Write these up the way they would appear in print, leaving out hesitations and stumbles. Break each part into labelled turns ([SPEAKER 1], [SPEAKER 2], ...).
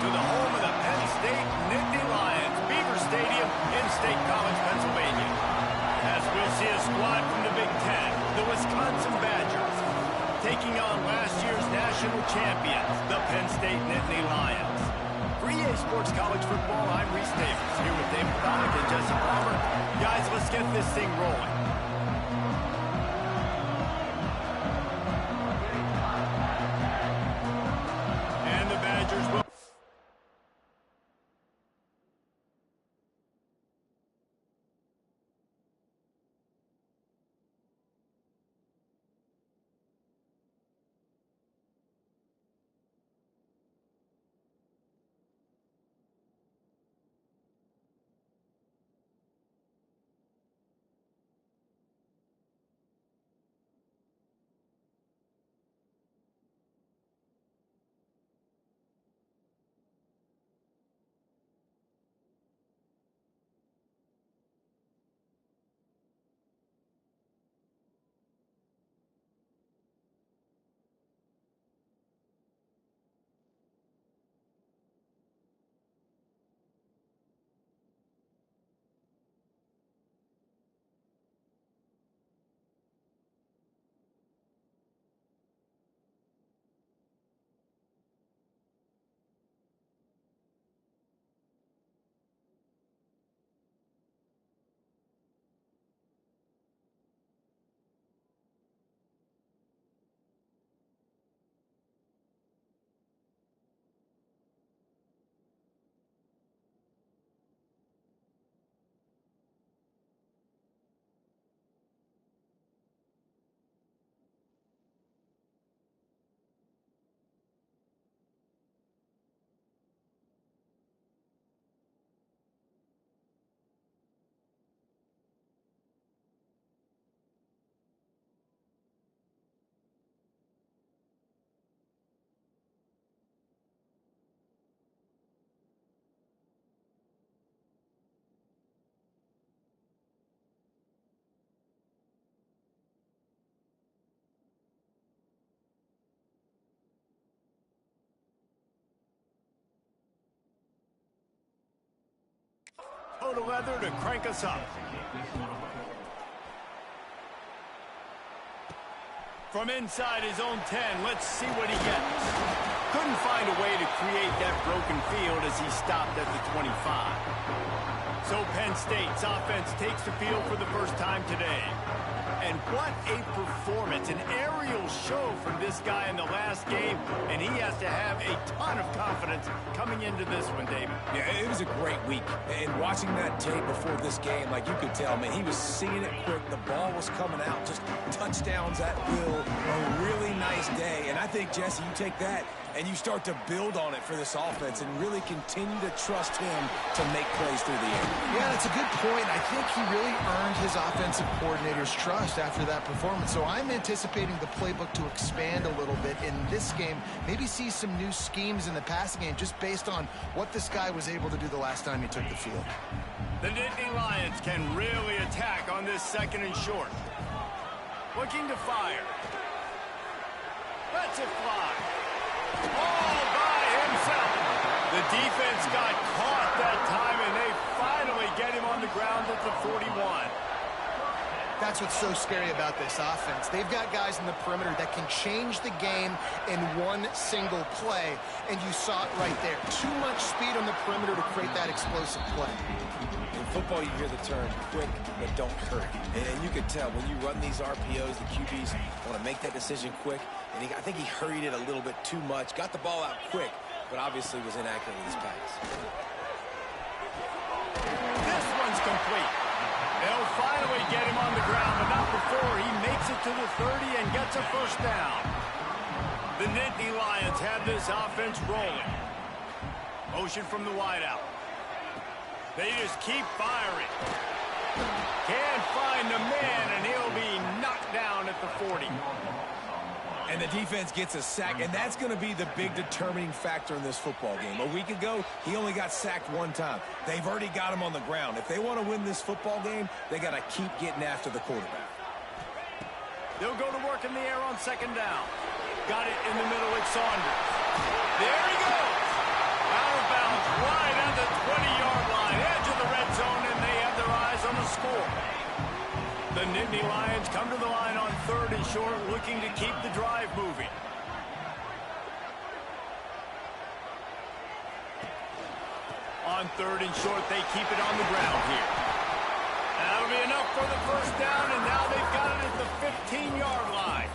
[SPEAKER 1] to the home of the Penn State Nittany Lions, Beaver Stadium in State College, Pennsylvania. As we'll see a squad from the Big Ten, the Wisconsin Badgers, taking on last year's national champions, the Penn State Nittany Lions. For EA Sports College Football, I'm Reese Davis, here with David Pollack and Jesse Palmer. Guys, let's get this thing rolling. And the Badgers will... Total leather to crank us up. From inside his own 10, let's see what he gets. Couldn't find a way to create that broken field as he stopped at the 25. So Penn State's offense takes the field for the first time today. And what a performance, an aerial show from this guy in the last game, and he has to have a ton of confidence coming into this one, David.
[SPEAKER 2] Yeah, it was a great week, and watching that tape before this game, like you could tell, man, he was seeing it quick, the ball was coming out, just touchdowns at will, a really nice day, and I think, Jesse, you take that and you start to build on it for this offense and really continue to trust him to make plays through the air.
[SPEAKER 3] Yeah, that's a good point. I think he really earned his offensive coordinator's trust after that performance. So I'm anticipating the playbook to expand a little bit in this game, maybe see some new schemes in the passing game just based on what this guy was able to do the last time he took the field.
[SPEAKER 1] The Nittany Lions can really attack on this second and short. Looking to fire. Lets it fly. All by himself. The defense got caught that time, and they finally get him on the ground at the 41.
[SPEAKER 3] That's what's so scary about this offense. They've got guys in the perimeter that can change the game in one single play, and you saw it right there. Too much speed on the perimeter to create that explosive play.
[SPEAKER 2] In football, you hear the term quick, but don't hurry. And you can tell when you run these RPOs, the QBs want to make that decision quick. And I think he hurried it a little bit too much. Got the ball out quick, but obviously was inaccurate with his pass.
[SPEAKER 1] This one's complete. They'll finally get him on the ground, but not before he makes it to the 30 and gets a first down. The Nittany Lions have this offense rolling. Motion from the wideout. They just keep firing. Can't find the man, and he'll be knocked down at the 40.
[SPEAKER 2] And the defense gets a sack, and that's going to be the big determining factor in this football game. A week ago, he only got sacked one time. They've already got him on the ground. If they want to win this football game, they got to keep getting after the quarterback.
[SPEAKER 1] They'll go to work in the air on second down. Got it in the middle with Saunders. There he goes. Out of score. The Nittany Lions come to the line on 3rd and short, looking to keep the drive moving. On 3rd and short, they keep it on the ground here. That'll be enough for the first down, and now they've got it at the 15-yard line.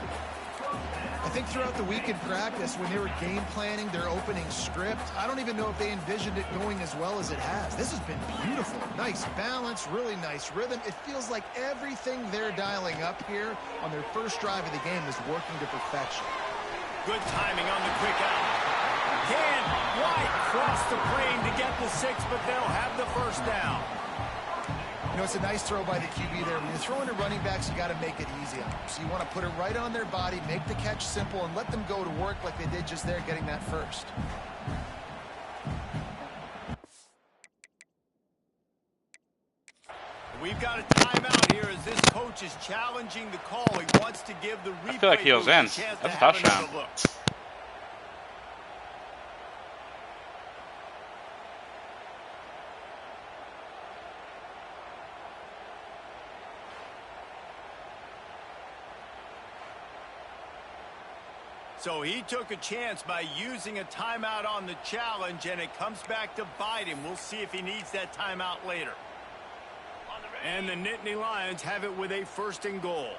[SPEAKER 3] I think throughout the week in practice, when they were game planning their opening script, I don't even know if they envisioned it going as well as it has. This has been beautiful. Nice balance, really nice rhythm. It feels like everything they're dialing up here on their first drive of the game is working to perfection.
[SPEAKER 1] Good timing on the quick out. White cross the plane to get the 6, but they'll have the first down.
[SPEAKER 3] You know, it's a nice throw by the QB there. When you're throwing to running backs, you got to make it easy on them. So you want to put it right on their body, make the catch simple, and let them go to work like they did just there, getting that first.
[SPEAKER 1] We've got a timeout here as this coach is challenging the call. He wants to give the replay
[SPEAKER 4] I feel like he was in.
[SPEAKER 1] a chance
[SPEAKER 4] That's
[SPEAKER 1] to
[SPEAKER 4] a
[SPEAKER 1] have
[SPEAKER 4] touchdown.
[SPEAKER 1] another look. So he took a chance by using a timeout on the challenge, and it comes back to bite him. We'll see if he needs that timeout later. And the Nittany Lions have it with a 1st and goal.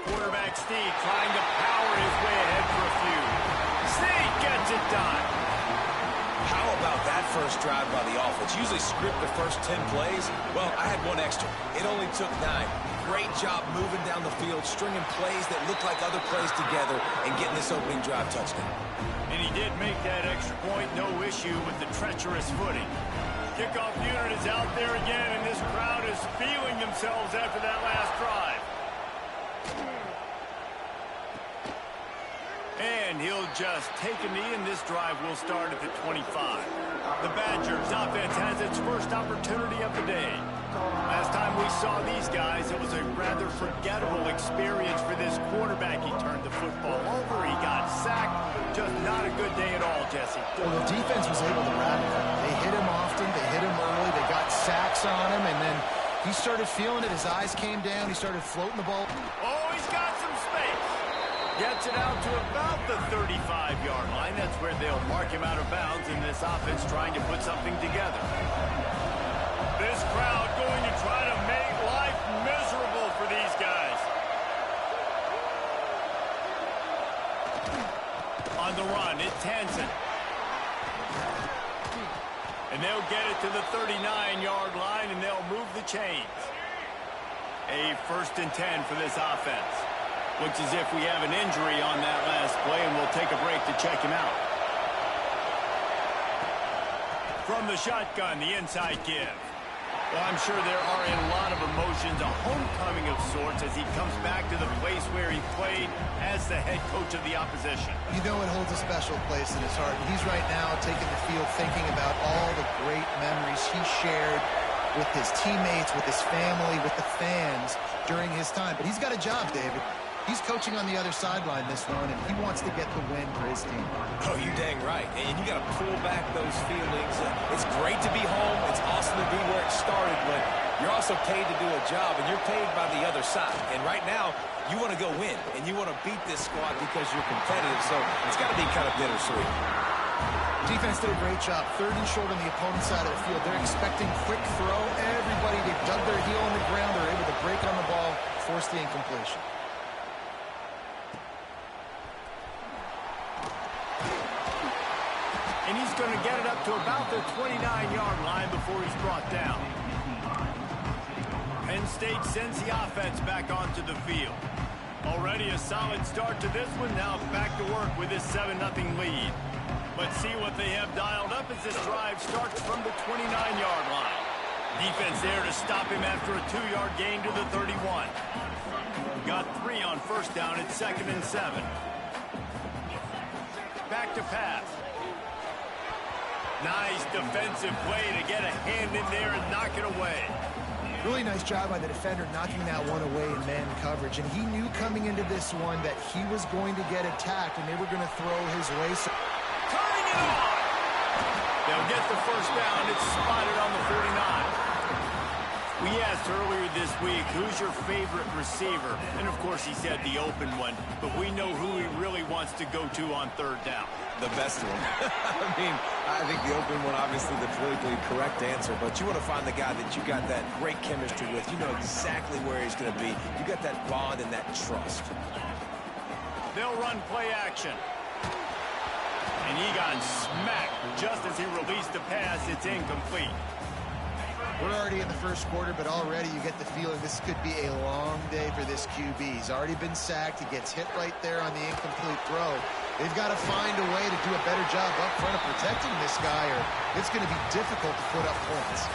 [SPEAKER 1] Quarterback Steve trying to power his way ahead for a few. Steve gets it done.
[SPEAKER 2] How about that first drive by the offense? Usually script the first 10 plays. Well, I had one extra. It only took 9. Great job moving down the field, stringing plays that look like other plays together, and getting this opening drive touchdown.
[SPEAKER 1] And he did make that extra point, no issue with the treacherous footing. Kickoff unit is out there again, and this crowd is feeling themselves after that last drive. And he'll just take a knee, and this drive will start at the 25. The Badgers offense has its first opportunity of the day. Last time we saw these guys, it was a rather forgettable experience for this quarterback. He turned the football over, he got sacked. Just not a good day at all, Jesse.
[SPEAKER 3] Well, the defense was able to rattle him. They hit him often, they hit him early, they got sacks on him, and then he started feeling it. His eyes came down, he started floating the ball.
[SPEAKER 1] Oh, he's got some space. Gets it out to about the 35-yard line. That's where they'll mark him out of bounds in this offense trying to put something together. This crowd going to try to make life miserable for these guys. On the run, it's Hansen. And they'll get it to the 39-yard line, and they'll move the chains. A 1st and 10 for this offense. Looks as if we have an injury on that last play, and we'll take a break to check him out. From the shotgun, the inside give. Well, I'm sure there are a lot of emotions, a homecoming of sorts, as he comes back to the place where he played as the head coach of the opposition.
[SPEAKER 3] You know it holds a special place in his heart. And he's right now taking the field thinking about all the great memories he shared with his teammates, with his family, with the fans during his time. But he's got a job, David. He's coaching on the other sideline this one, and he wants to get the win for his team.
[SPEAKER 2] Oh, you dang right. And you got to pull back those feelings. It's great to be home. It's awesome to be where it started, but you're also paid to do a job, and you're paid by the other side. And right now, you want to go win, and you want to beat this squad because you're competitive, so it's got to be kind of bittersweet.
[SPEAKER 3] Defense did a great job. 3rd and short on the opponent's side of the field. They're expecting quick throw. Everybody, they've dug their heel on the ground. They're able to break on the ball, force the incompletion.
[SPEAKER 1] And he's going to get it up to about the 29-yard line before he's brought down. Penn State sends the offense back onto the field. Already a solid start to this one. Now back to work with this 7-0 lead. Let's see what they have dialed up as this drive starts from the 29-yard line. Defense there to stop him after a 2-yard gain to the 31. Got 3 on first down at 2nd and 7. Back to pass. Nice defensive play to get a hand in there and knock it away.
[SPEAKER 3] Really nice job by the defender knocking that one away in man coverage. And he knew coming into this one that he was going to get attacked and they were going to throw his way. So
[SPEAKER 1] turning it on. They'll get the first down. It's spotted on the 49. We asked earlier this week, who's your favorite receiver? And, of course, he said the open one. But we know who he really wants to go to on third down.
[SPEAKER 2] The best one. I mean, I think the open one, obviously the politically correct answer. But you want to find the guy that you got that great chemistry with. You know exactly where he's going to be. You got that bond and that trust.
[SPEAKER 1] They'll run play action. And he got smacked just as he released the pass. It's incomplete.
[SPEAKER 3] We're already in the first quarter, but already you get the feeling this could be a long day for this QB. He's already been sacked. He gets hit right there on the incomplete throw. They've got to find a way to do a better job up front of protecting this guy, or it's going to be difficult to put up points.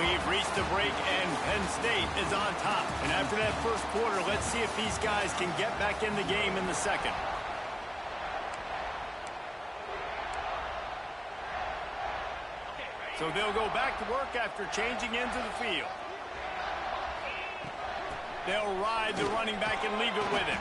[SPEAKER 1] We've reached the break, and Penn State is on top. And after that first quarter, let's see if these guys can get back in the game in the second. So they'll go back to work after changing into the field. They'll ride the running back and leave it with him.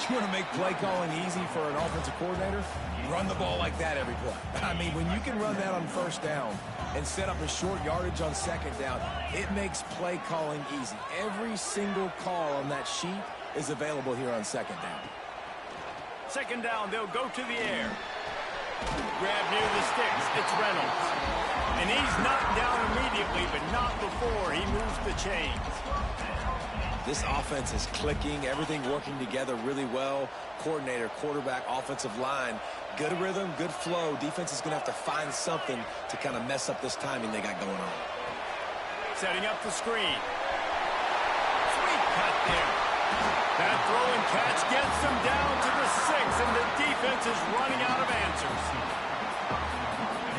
[SPEAKER 2] You want to make play calling easy for an offensive coordinator? Run the ball like that every play. I mean, when you can run that on first down and set up a short yardage on second down, it makes play calling easy. Every single call on that sheet is available here on second down.
[SPEAKER 1] Second down, they'll go to the air. Grab near the sticks. It's Reynolds. And he's knocked down immediately, but not before he moves the chains.
[SPEAKER 2] This offense is clicking, everything working together really well. Coordinator, quarterback, offensive line, good rhythm, good flow. Defense is going to have to find something to kind of mess up this timing they got going on.
[SPEAKER 1] Setting up the screen. Sweet cut there. That throw and catch gets them down to the 6, and the defense is running out of answers.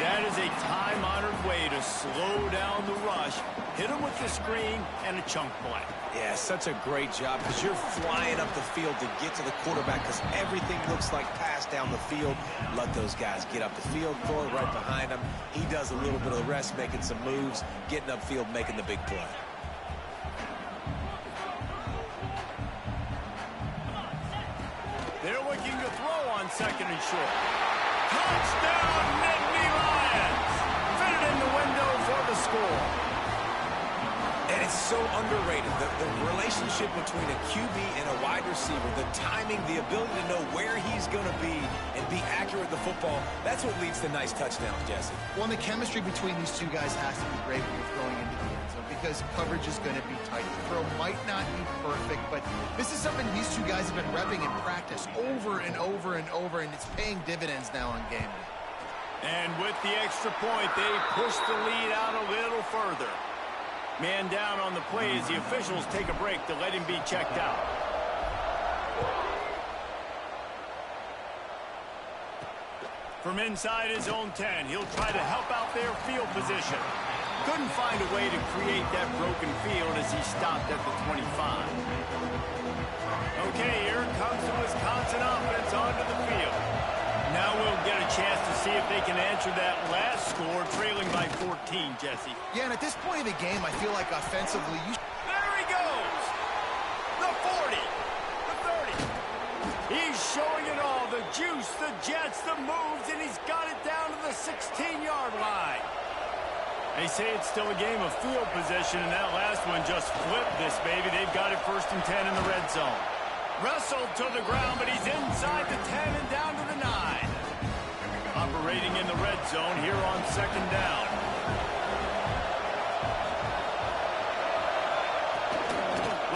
[SPEAKER 1] That is a time-honored way to slow down the rush, hit them with the screen, and a chunk play.
[SPEAKER 2] Yeah, such a great job because you're flying up the field to get to the quarterback because everything looks like pass down the field. Let those guys get up the field, throw it right behind him. He does a little bit of the rest, making some moves, getting upfield, making the big play.
[SPEAKER 1] They're looking to throw on second and short. Touchdown, Nittany Lions! Fitted in the window for the score.
[SPEAKER 2] And it's so underrated. The relationship between a QB and a wide receiver, the timing, the ability to know where he's going to be and be accurate with the football, that's what leads to nice touchdowns, Jesse.
[SPEAKER 3] Well, and the chemistry between these two guys has to be great when you're throwing into the end zone because coverage is going to be tight. The throw might not be perfect, but this is something these two guys have been repping in practice over and over and over, and it's paying dividends now on game day.
[SPEAKER 1] And with the extra point, they push the lead out a little further. Man down on the play as the officials take a break to let him be checked out. From inside his own 10, he'll try to help out their field position. Couldn't find a way to create that broken field as he stopped at the 25. Okay, here comes the Wisconsin offense onto the field. Now we'll get a chance to see if they can answer that last score, trailing by 14, Jesse.
[SPEAKER 3] Yeah, and at this point of the game, I feel like offensively,
[SPEAKER 1] There he goes! The 40, the 30. He's showing it all, the juice, the jets, the moves, and he's got it down to the 16-yard line. They say it's still a game of field position, and that last one just flipped this baby. They've got it 1st and 10 in the red zone. Wrestled to the ground, but he's inside the 10 and down to the 9. Operating in the red zone here on second down.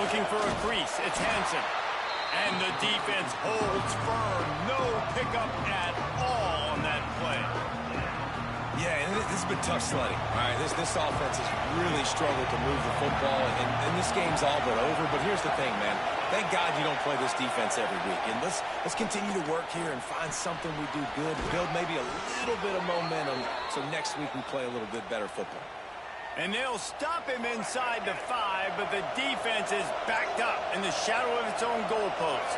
[SPEAKER 1] Looking for a crease. It's Hansen. And the defense holds firm. No pickup at all on that play.
[SPEAKER 2] Yeah, and this has been tough sledding. All right, this offense has really struggled to move the football, and this game's all but over. But here's the thing, man. Thank God you don't play this defense every week. And let's continue to work here and find something we do good, build maybe a little bit of momentum so next week we play a little bit better football.
[SPEAKER 1] And they'll stop him inside the 5, but the defense is backed up in the shadow of its own goalpost.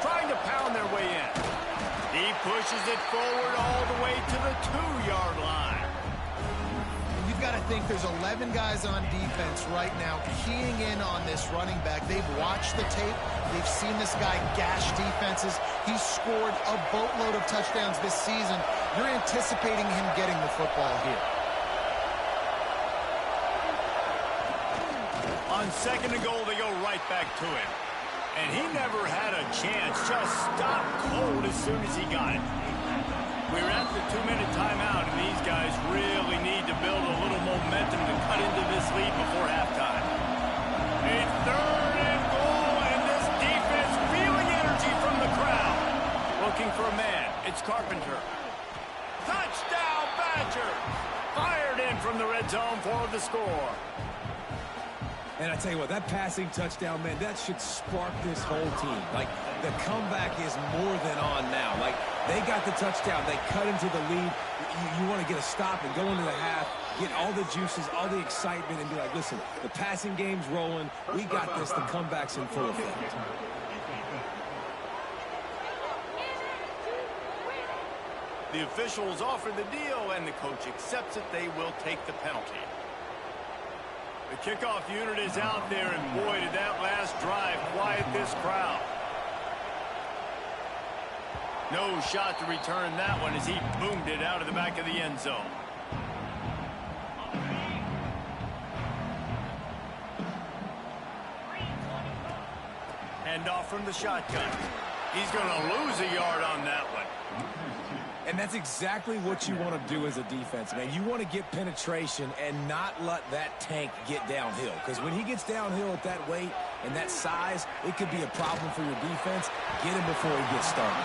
[SPEAKER 1] Trying to pound their way in. He pushes it forward all the way to the 2-yard line.
[SPEAKER 3] you've got got to think there's 11 guys on defense right now keying in on this running back. They've watched the tape. They've seen this guy gash defenses. He's scored a boatload of touchdowns this season. You're anticipating him getting the football here.
[SPEAKER 1] On second and goal, they go right back to him. And he never had a chance. Just stopped cold as soon as he got it. We're at the 2-minute timeout, and these guys really need to build a little momentum to cut into this lead before halftime. A third and goal, and this defense feeling energy from the crowd. Looking for a man. It's Carpenter. Touchdown, Badger! Fired in from the red zone for the score.
[SPEAKER 2] And I tell you what, that passing touchdown, man, that should spark this whole team. Like, the comeback is more than on now. Like, they got the touchdown. They cut into the lead. You want to get a stop and go into the half, get all the juices, all the excitement, and be like, listen, the passing game's rolling. We got this. The comeback's in full effect.
[SPEAKER 1] The officials offer the deal, and the coach accepts it. They will take the penalty. The kickoff unit is out there, and boy, did that last drive quiet this crowd. No shot to return that one as he boomed it out of the back of the end zone. Hand off from the shotgun. He's going to lose a yard on that one.
[SPEAKER 2] And that's exactly what you want to do as a defense, man. You want to get penetration and not let that tank get downhill. Because when he gets downhill at that weight and that size, it could be a problem for your defense. Get him before he gets started.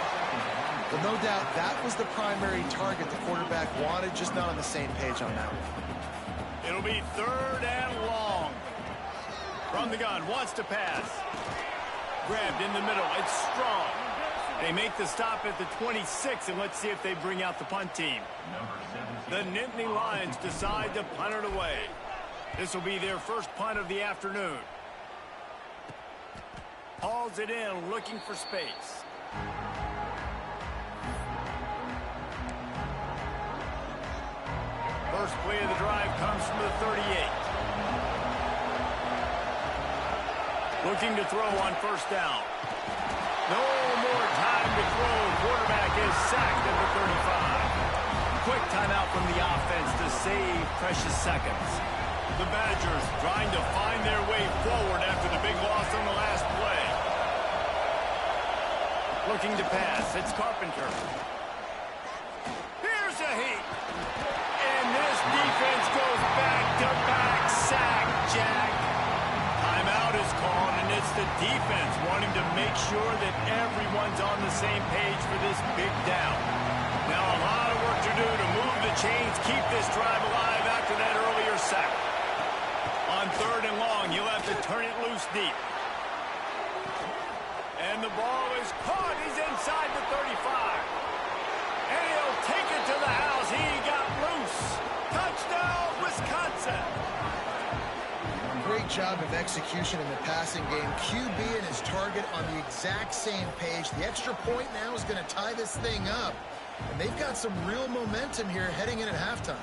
[SPEAKER 3] Well, no doubt that was the primary target the quarterback wanted, just not on the same page on that one.
[SPEAKER 1] It'll be third and long. From the gun, wants to pass. Grabbed in the middle. It's Strong. They make the stop at the 26, and let's see if they bring out the punt team. The Nittany Lions decide to punt it away. This will be their first punt of the afternoon. Hauls it in, looking for space. First play of the drive comes from the 38. Looking to throw on first down. No more time to throw. Quarterback is sacked at the 35. Quick timeout from the offense to save precious seconds. The Badgers trying to find their way forward after the big loss on the last play. Looking to pass. It's Carpenter. Here's a heat. And this defense goes back-to-back sack, Jack. Timeout is called, and it's the defense wanting to make sure that everyone's on the same page for this big down. Now a lot of work to do to move the chains, keep this drive alive after that earlier sack. On third and long, you'll have to turn it loose deep. And the ball is caught. He's inside the 35. And he'll take it to the house. He got loose. Touchdown, Wisconsin.
[SPEAKER 3] Great job of execution in the passing game. QB and his target on the exact same page. The extra point now is going to tie this thing up. And they've got some real momentum here heading in at halftime.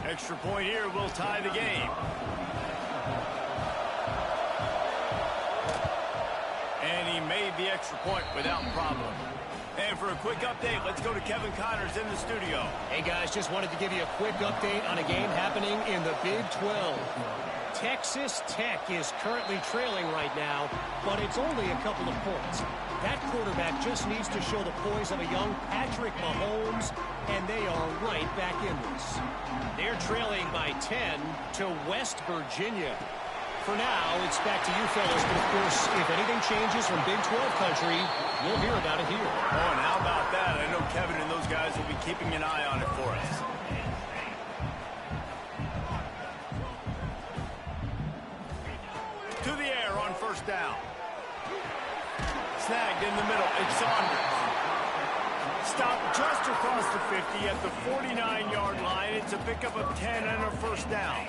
[SPEAKER 1] Extra point here will tie the game. And he made the extra point without problem. And for a quick update, let's go to Kevin Connors in the studio.
[SPEAKER 4] Hey, guys, just wanted to give you a quick update on a game happening in the Big 12. Texas Tech is currently trailing right now, but it's only a couple of points. That quarterback just needs to show the poise of a young Patrick Mahomes, and they are right back in this. They're trailing by 10 to West Virginia. For now, it's back to you fellas, but of course, if anything changes from Big 12 country, you'll hear about it here.
[SPEAKER 1] Oh, and how about that? I know Kevin and those guys will be keeping an eye on it for us. To the air on first down. Snagged in the middle. It's Saunders. Stopped just across the 50 at the 49-yard line. It's a pickup of 10 and a first down.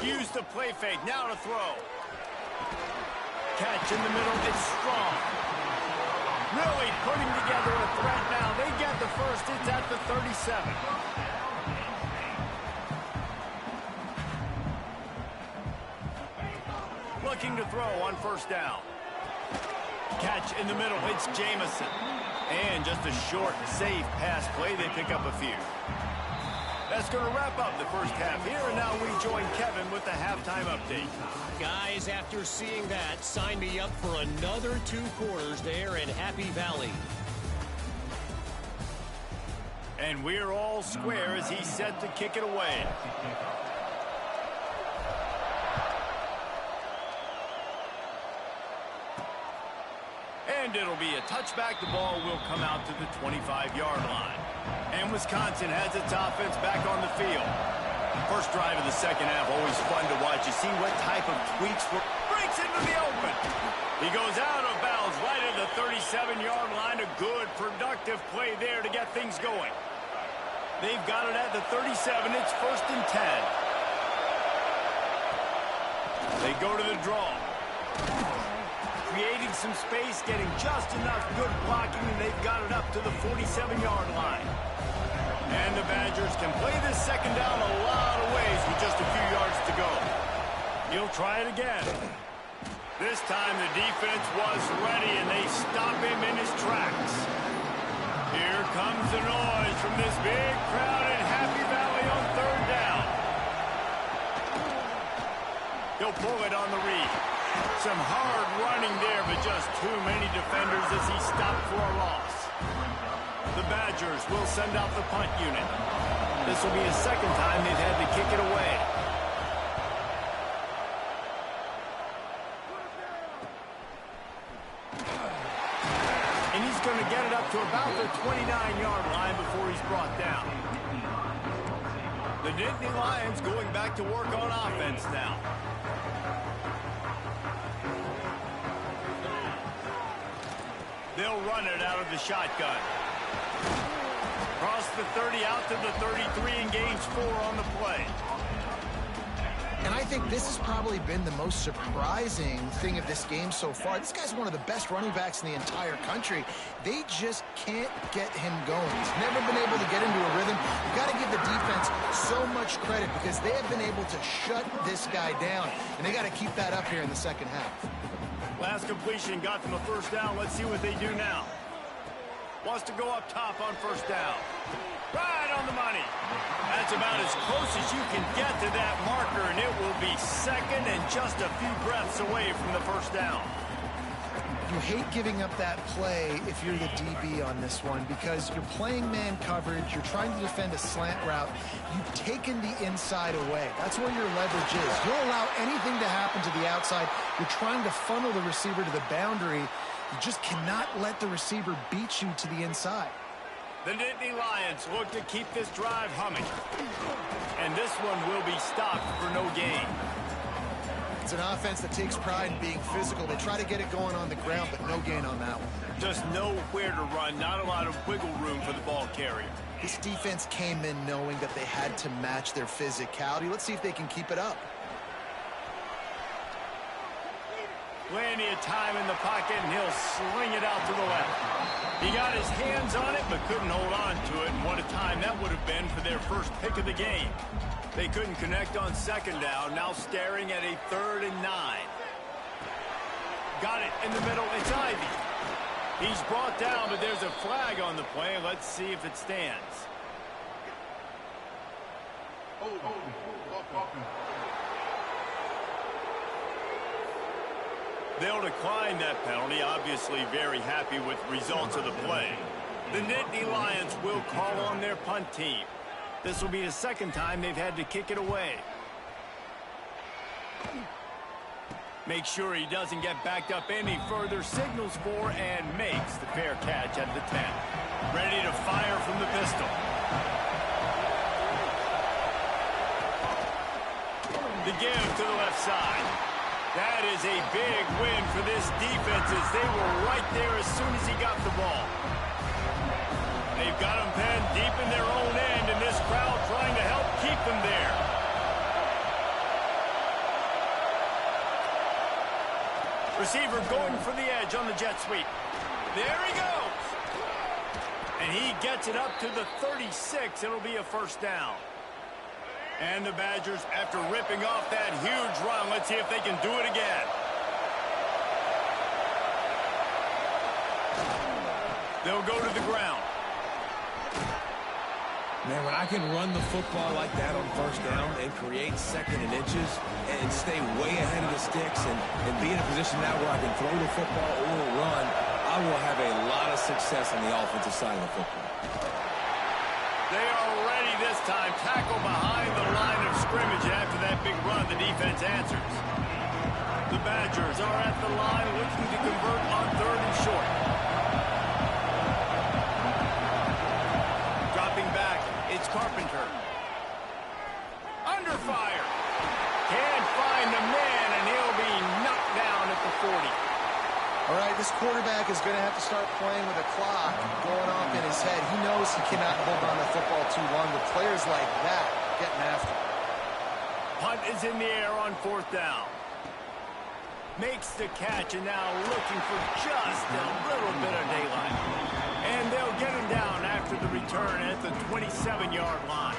[SPEAKER 1] Use the play fake. Now to throw. Catch in the middle. It's strong. Really putting together a threat now. They get the first. It's at the 37. Looking to throw on first down. Catch in the middle. It's Jamison. And just a short, safe pass play. They pick up a few. That's going to wrap up the first half here. And now we join Kevin with the halftime update.
[SPEAKER 4] Guys, after seeing that, sign me up for another 2 quarters there in Happy Valley.
[SPEAKER 1] And we're all square as he's set to kick it away. And it'll be a touchback. The ball will come out to the 25-yard line. And Wisconsin has its offense back on the field. First drive of the second half, always fun to watch. You see what type of tweaks breaks into the open. He goes out of bounds right at the 37-yard line. A good, productive play there to get things going. They've got it at the 37. It's 1st and 10. They go to the draw. Creating some space, getting just enough good blocking, and they've got it up to the 47-yard line. And the Badgers can play this second down a lot of ways with just a few yards to go. He'll try it again. This time the defense was ready, and they stop him in his tracks. Here comes the noise from this big crowd in Happy Valley on third down. He'll pull it on the read. Some hard running there, but just too many defenders as he stopped for a loss. The Badgers will send out the punt unit. This will be a second time they've had to kick it away. And he's going to get it up to about the 29-yard line before he's brought down. The Nittany Lions going back to work on offense now. They'll run it out of the shotgun. Cross the 30 out to the 33 and gains 4 on the play.
[SPEAKER 3] And I think this has probably been the most surprising thing of this game so far. This guy's one of the best running backs in the entire country. They just can't get him going. He's never been able to get into a rhythm. You've got to give the defense so much credit because they have been able to shut this guy down. And they got to keep that up here in the second half.
[SPEAKER 1] Last completion got them a first down. Let's see what they do now. Wants to go up top on first down. Right on the money. That's about as close as you can get to that marker, and it will be second and just a few breaths away from the first down.
[SPEAKER 3] You hate giving up that play if you're the DB on this one because you're playing man coverage, you're trying to defend a slant route, you've taken the inside away. That's where your leverage is. You'll allow anything to happen to the outside. You're trying to funnel the receiver to the boundary. You just cannot let the receiver beat you to the inside.
[SPEAKER 1] The Nittany Lions look to keep this drive humming. And this one will be stopped for no gain.
[SPEAKER 3] It's an offense that takes pride in being physical. They try to get it going on the ground, but no gain on that one.
[SPEAKER 1] Just nowhere to run, not a lot of wiggle room for the ball carrier.
[SPEAKER 3] This defense came in knowing that they had to match their physicality. Let's see if they can keep it up.
[SPEAKER 1] Plenty of time in the pocket, and he'll sling it out to the left. He got his hands on it, but couldn't hold on to it. And what a time that would have been for their first pick of the game. They couldn't connect on second down, now staring at a 3rd and 9. Got it in the middle, it's Ivy. He's brought down, but there's a flag on the play. Let's see if it stands. They'll decline that penalty, obviously very happy with the results of the play. The Nittany Lions will call on their punt team. This will be the second time they've had to kick it away. Make sure he doesn't get backed up any further, signals for and makes the fair catch at the 10. Ready to fire from the pistol. The give to the left side. That is a big win for this defense as they were right there as soon as he got the ball. They've got him penned deep in their own end, and this crowd trying to help keep them there. Receiver going for the edge on the jet sweep. There he goes. And he gets it up to the 36. It'll be a first down. And the Badgers, after ripping off that huge run, let's see if they can do it again. They'll go to the ground.
[SPEAKER 2] Man, when I can run the football like that on first down and create second and inches and stay way ahead of the sticks and be in a position now where I can throw the football or run, I will have a lot of success on the offensive side of the football.
[SPEAKER 1] They are ready this time. Tackle behind the line of scrimmage. And after that big run, the defense answers. The Badgers are at the line looking to convert on 3rd and short. Dropping back, it's Carpenter. Under fire. Can't find the man, and he'll be knocked down at the 40.
[SPEAKER 3] All right, this quarterback is going to have to start playing with a clock going off in his head. He knows he cannot hold on to the football too long. With players like that getting after him.
[SPEAKER 1] Punt is in the air on 4th down. Makes the catch, and now looking for just a little bit of daylight. And they'll get him down after the return at the 27-yard line.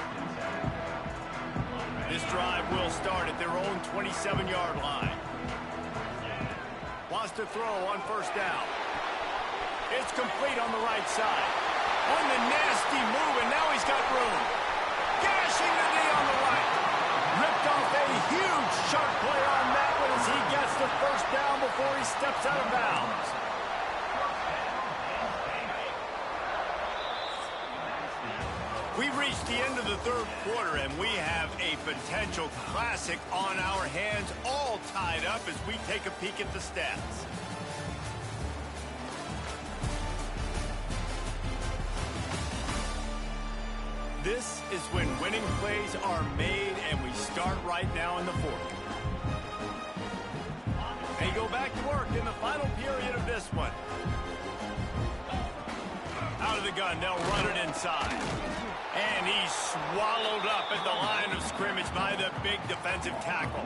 [SPEAKER 1] This drive will start at their own 27-yard line. Wants to throw on 1st down. It's complete on the right side. On the nasty move, and now he's got room. Gashing the knee on the right. Ripped off a huge sharp play on that one as he gets the 1st down before he steps out of bounds. We've reached the end of the 3rd quarter, and we have a potential classic on our hands, all tied up as we take a peek at the stats. This is when winning plays are made, and we start right now in the 4th. They go back to work in the final period of this one. Out of the gun, they'll run it inside. And he's swallowed up at the line of scrimmage by the big defensive tackle.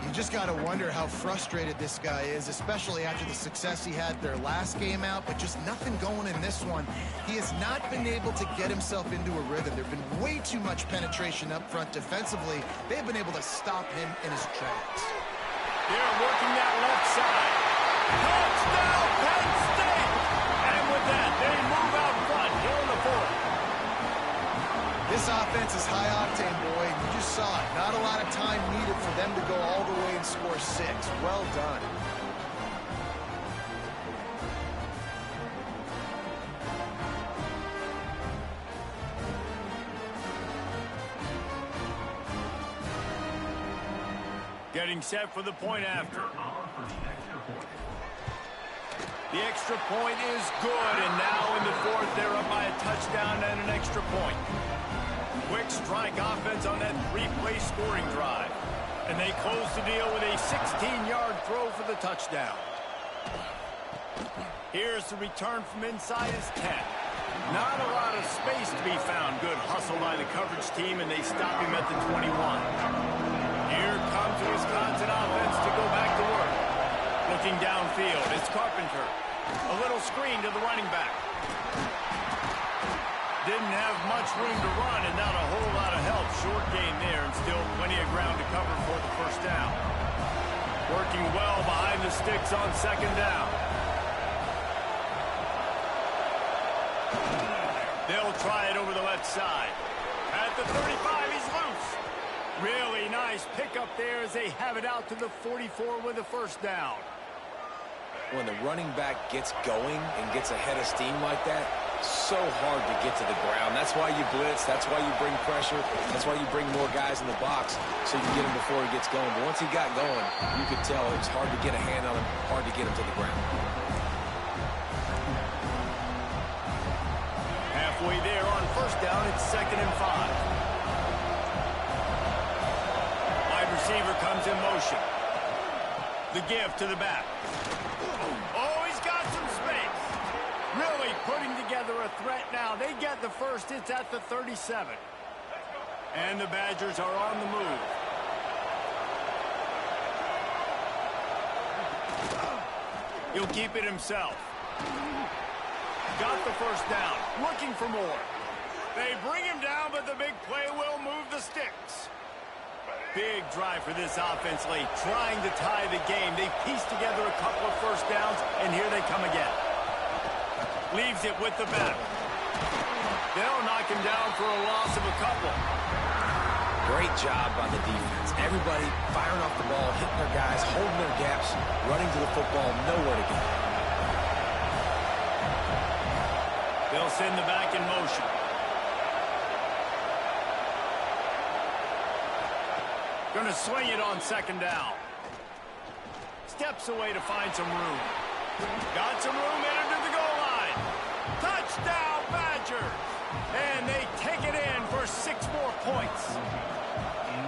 [SPEAKER 3] You just got to wonder how frustrated this guy is, especially after the success he had their last game out, but just nothing going in this one. He has not been able to get himself into a rhythm. There have been way too much penetration up front defensively. They've been able to stop him in his tracks.
[SPEAKER 1] They're working that left side. Touchdown, Penn State! And with that, they move out front here in the 4th.
[SPEAKER 3] This offense is high octane, boy. You just saw it. Not a lot of time needed for them to go all the way and score 6. Well done.
[SPEAKER 1] Getting set for the point after. The extra point is good, and now in the 4th, they're up by a touchdown and an extra point. Quick strike offense on that 3-play scoring drive. And they close the deal with a 16-yard throw for the touchdown. Here's the return from inside his 10. Not a lot of space to be found. Good hustle by the coverage team, and they stop him at the 21. Here comes the Wisconsin offense to go back to work. Looking downfield, it's Carpenter. A little screen to the running back. Didn't have much room to run and not a whole lot of help. Short gain there and still plenty of ground to cover for the 1st down. Working well behind the sticks on 2nd down. They'll try it over the left side. At the 35, he's loose. Really nice pickup there as they have it out to the 44 with a 1st down.
[SPEAKER 2] When the running back gets going and gets ahead of steam like that, so hard to get to the ground. That's why you blitz. That's why you bring pressure. That's why you bring more guys in the box so you can get him before he gets going. But once he got going, you could tell it was hard to get a hand on him, hard to get him to the ground.
[SPEAKER 1] Halfway there on 1st down, it's 2nd and 5. Wide receiver comes in motion. The give to the back. Oh, he's got some space. Really putting together a threat now. They get the 1st. It's at the 37. And the Badgers are on the move. He'll keep it himself. Got the first down. Looking for more. They bring him down, but the big play will move the sticks. Big drive for this offense late, trying to tie the game. They pieced together a couple of first downs, and here they come again. Leaves it with the back. They'll knock him down for a loss of a couple.
[SPEAKER 2] Great job by the defense. Everybody firing off the ball, hitting their guys, holding their gaps, running to the football, nowhere to go.
[SPEAKER 1] They'll send the back in motion. Going to swing it on second down. Steps away to find some room. Got some room, headed to the goal line. Touchdown, Badgers! And they take it in for 6 more points.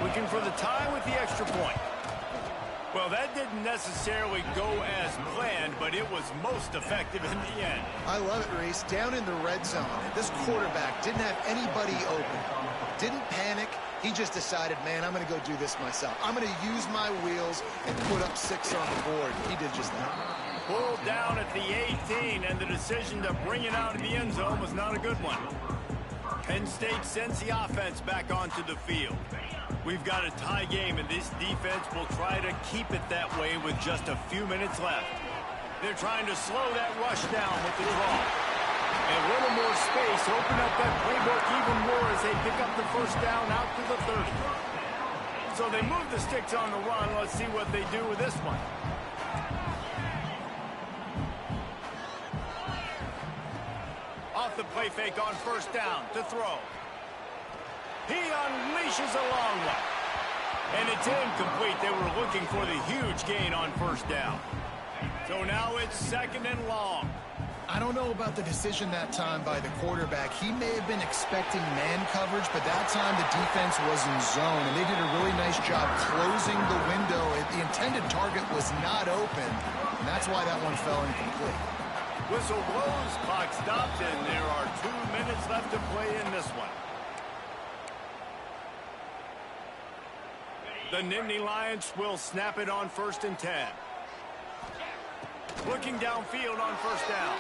[SPEAKER 1] Looking for the tie with the extra point. Well, that didn't necessarily go as planned, but it was most effective in the end.
[SPEAKER 3] I love it, Reese. Down in the red zone, this quarterback didn't have anybody open. Didn't panic. He just decided, man, I'm going to go do this myself. I'm going to use my wheels and put up 6 on the board. He did just that.
[SPEAKER 1] Pulled down at the 18, and the decision to bring it out of the end zone was not a good one. Penn State sends the offense back onto the field. We've got a tie game, and this defense will try to keep it that way with just a few minutes left. They're trying to slow that rush down with the draw. A little more space, open up that playbook even more as they pick up the first down out to the 30. So they move the sticks on the run. Let's see what they do with this one. Off the play fake on first down to throw. He unleashes a long one. And it's incomplete. They were looking for the huge gain on first down. So now it's second and long.
[SPEAKER 3] I don't know about the decision that time by the quarterback. He may have been expecting man coverage, but that time the defense was in zone, and they did a really nice job closing the window. The intended target was not open, and that's why that one fell incomplete.
[SPEAKER 1] Whistle blows, clock stopped, and there are 2 minutes left to play in this one. The Nittany Lions will snap it on 1st and 10. Looking downfield on first down.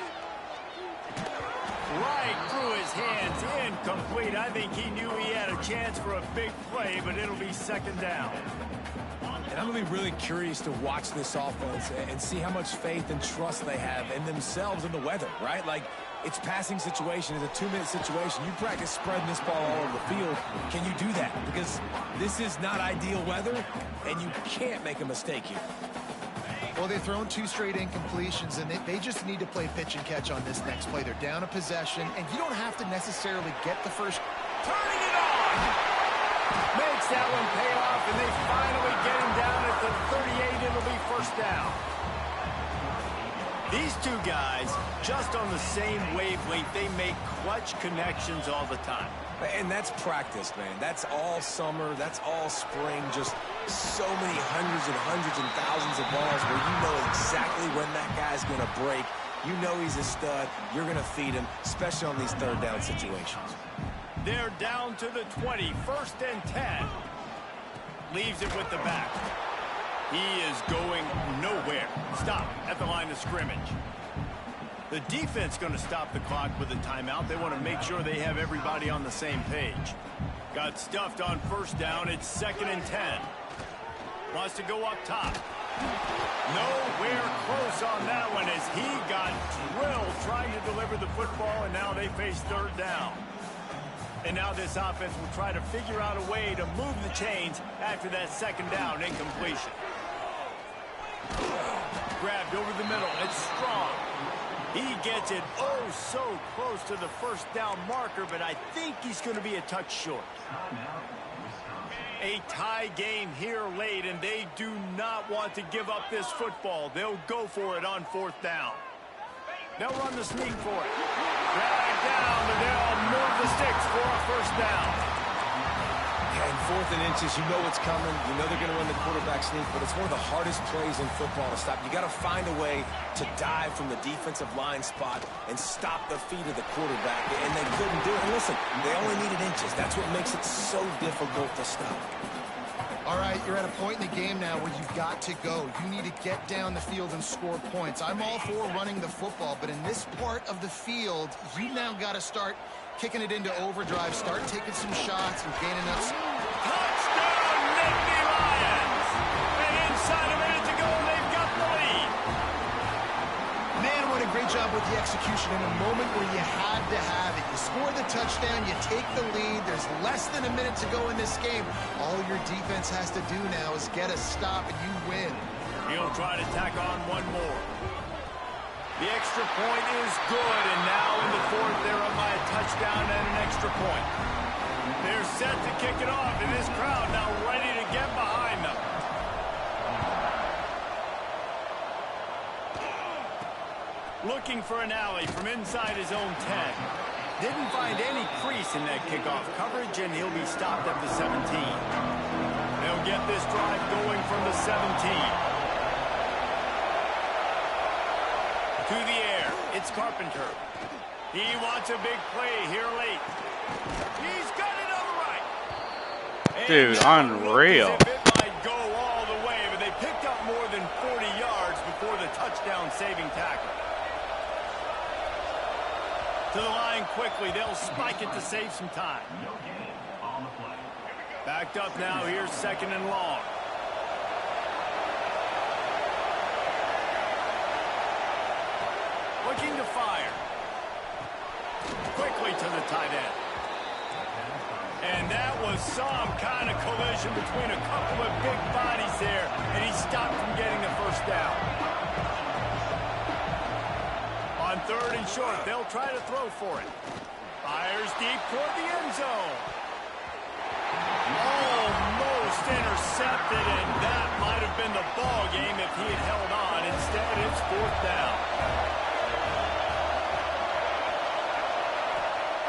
[SPEAKER 1] Right through his hands, incomplete. I think he knew he had a chance for a big play, but it'll be second down.
[SPEAKER 2] And I'm going to be really curious to watch this offense and see how much faith and trust they have in themselves and the weather, right? Like, it's passing situation. It's a 2-minute situation. You practice spreading this ball all over the field. Can you do that? Because this is not ideal weather, and you can't make a mistake here.
[SPEAKER 3] Well, they've thrown 2 straight incompletions, and they just need to play pitch and catch on this next play. They're down a possession, and you don't have to necessarily get the first.
[SPEAKER 1] Turning it on! Makes that one pay off, and they finally get him down at the 38. It'll be first down. These 2 guys, just on the same wavelength, they make clutch connections all the time.
[SPEAKER 2] And that's practice, man. That's all summer. That's all spring. Just so many hundreds and thousands of balls where you know exactly when that guy's going to break. You know he's a stud. You're going to feed him, especially on these 3rd down situations.
[SPEAKER 1] They're down to the 20. 1st and 10. Leaves it with the back. He is going nowhere. Stop at the line of scrimmage. The defense going to stop the clock with a timeout. They want to make sure they have everybody on the same page. Got stuffed on first down. It's 2nd and 10. Wants to go up top. Nowhere close on that one as he got drilled trying to deliver the football, and now they face 3rd down. And now this offense will try to figure out a way to move the chains after that 2nd down incompletion. Grabbed over the middle. It's strong. He gets it so close to the first down marker, but I think he's going to be a touch short. A tie game here late, and they do not want to give up this football. They'll go for it on 4th down. They'll run the sneak for it. Drag down, and they'll move the sticks for a first down.
[SPEAKER 2] And 4th and inches, you know what's coming. You know they're going to run the quarterback sneak, but it's one of the hardest plays in football to stop. You got to find a way to dive from the defensive line spot and stop the feet of the quarterback, and they couldn't do it. And listen, they only needed inches. That's what makes it so difficult to stop.
[SPEAKER 3] All right, you're at a point in the game now where you've got to go. You need to get down the field and score points. I'm all for running the football, but in this part of the field, you now got to start kicking it into overdrive, start taking some shots and gaining up.
[SPEAKER 1] Touchdown, Nittany Lions! And inside a minute to go, they've got the lead.
[SPEAKER 3] Man, what a great job with the execution in a moment where you had to have it. You score the touchdown, you take the lead. There's less than a minute to go in this game. All your defense has to do now is get a stop and you win.
[SPEAKER 1] He'll try to tack on one more. The extra point is good, and now in the fourth, they're up by a touchdown and an extra point. They're set to kick it off, and this crowd now ready to get behind them. Looking for an alley from inside his own 10. Didn't find any crease in that kickoff coverage, and he'll be stopped at the 17. They'll get this drive going from the 17. To the air, it's Carpenter. He wants a big play here late. He's got it on the right.
[SPEAKER 5] Dude, unreal.
[SPEAKER 1] It might go all the way, but they picked up more than 40 yards before the touchdown-saving tackle. To the line quickly. They'll spike it to save some time. Backed up now. Here's second and long. Looking to fire. Quickly to the tight end. And that was some kind of collision between a couple of big bodies there, and he stopped from getting the first down. On third and short, they'll try to throw for it. Fires deep toward the end zone. Almost intercepted, and that might have been the ball game if he had held on. Instead, it's fourth down.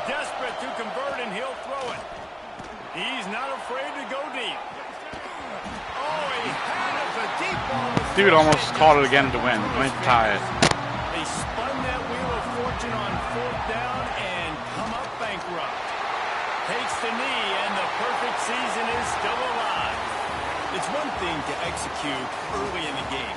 [SPEAKER 1] Desperate to convert, and he'll throw it. He's not afraid to go deep. Oh, he had it. The deep ball.
[SPEAKER 5] Dude almost caught it again to win. Went to tie it.
[SPEAKER 1] They spun that wheel of fortune on fourth down and come up bankrupt. Takes the knee, and the perfect season is still alive. It's one thing to execute early in the game.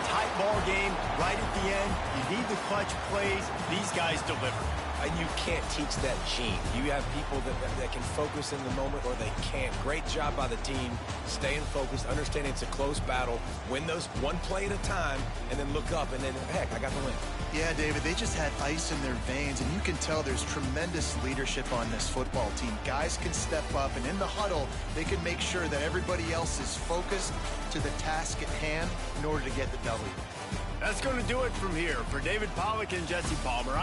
[SPEAKER 1] Tight ball game, right at the end. You need the clutch plays. These guys deliver.
[SPEAKER 2] And you can't teach that gene. You have people that can focus in the moment or they can't. Great job by the team, staying focused, understanding it's a close battle, win those one play at a time, and then look up, and then, heck, I got the win.
[SPEAKER 3] Yeah, David, they just had ice in their veins, and you can tell there's tremendous leadership on this football team. Guys can step up, and in the huddle, they can make sure that everybody else is focused to the task at hand in order to get the W.
[SPEAKER 1] That's going to do it from here. For David Pollack and Jesse Palmer,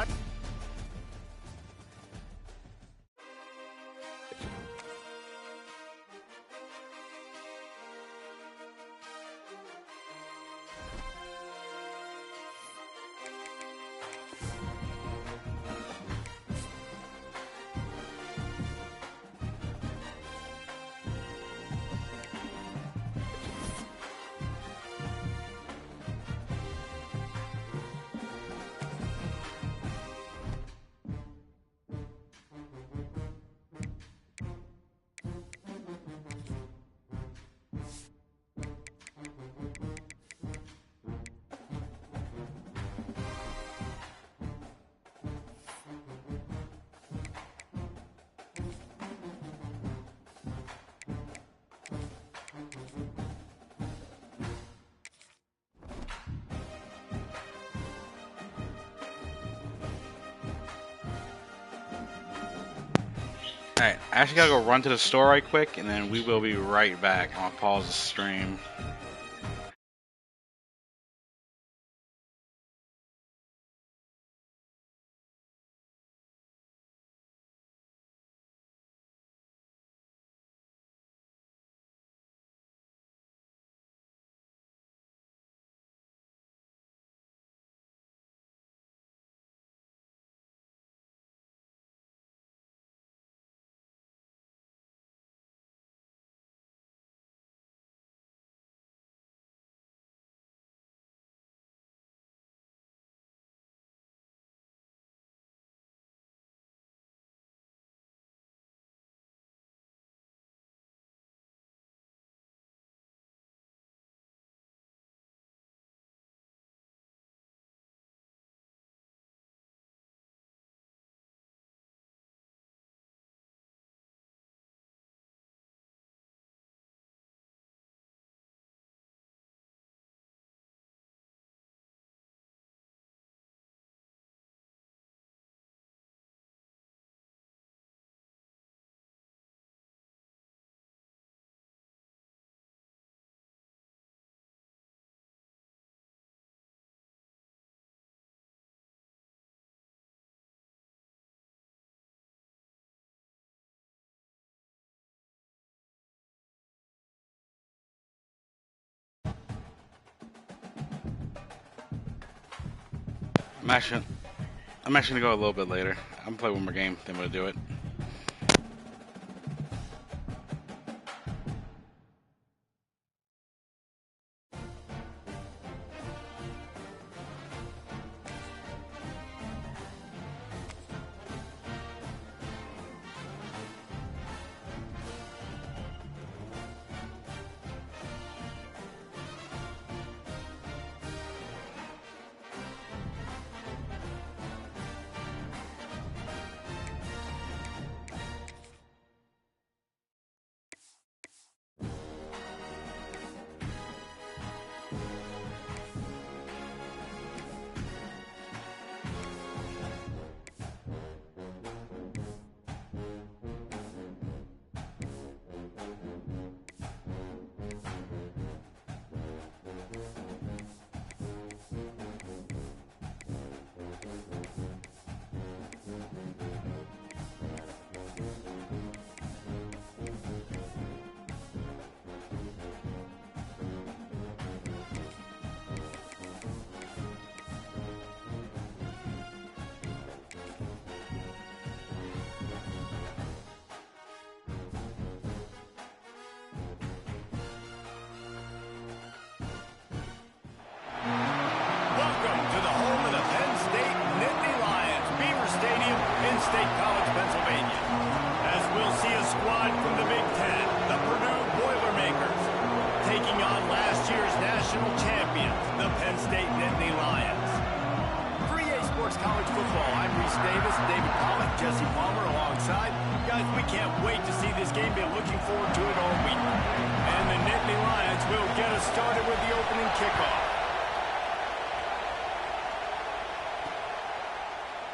[SPEAKER 5] Alright, I actually gotta go run to the store right quick, and then we will be right back. I'll pause the stream. I'm actually gonna go a little bit later. I'm gonna play one more game, then we'll do it.
[SPEAKER 1] State College, Pennsylvania. As we'll see a squad from the Big Ten, the Purdue Boilermakers, taking on last year's national champions, the Penn State Nittany Lions. For EA Sports College Football, I'm Reese Davis, David Pollack, Jesse Palmer alongside. Guys, we can't wait to see this game. Been looking forward to it all week. And the Nittany Lions will get us started with the opening kickoff.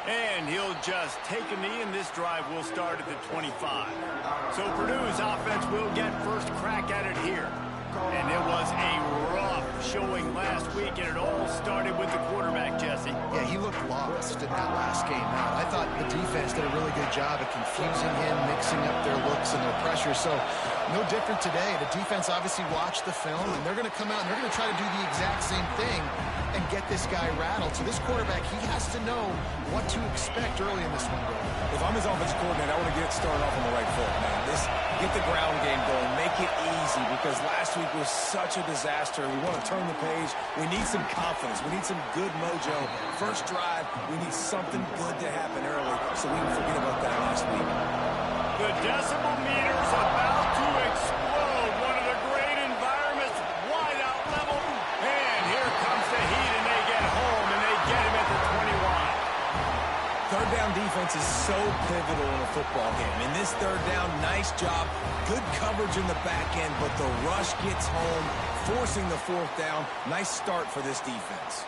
[SPEAKER 1] And he'll just take a knee, and this drive will start at the 25. So Purdue's offense will get first crack at it here. And it was a rough showing last week, and it all started with the quarterback, Jesse.
[SPEAKER 3] Yeah, he looked lost in that last game out. I thought the defense did a really good job of confusing him, mixing up their looks and their pressure. So no different today. The defense obviously watched the film, and they're going to come out and they're going to try to do the exact same thing and get this guy rattled. So this quarterback, he has to know what to expect early in this one.
[SPEAKER 2] If I'm his offensive coordinator, I want to get started off on the right foot, man. Get the ground game going, make it easy, because last week was such a disaster. We want to turn the page. We need some confidence. We need some good mojo. First drive, we need something good to happen early so we can forget about that last week.
[SPEAKER 1] The decibel meter's about to explode. One of the great environments, wide out level. And here comes the heat, and they get home, and they get him at the 21.
[SPEAKER 2] Third down defense is so pivotal in a football game. In this third down, nice job. Good coverage in the back end, but the rush gets home, forcing the fourth down. Nice start for this defense.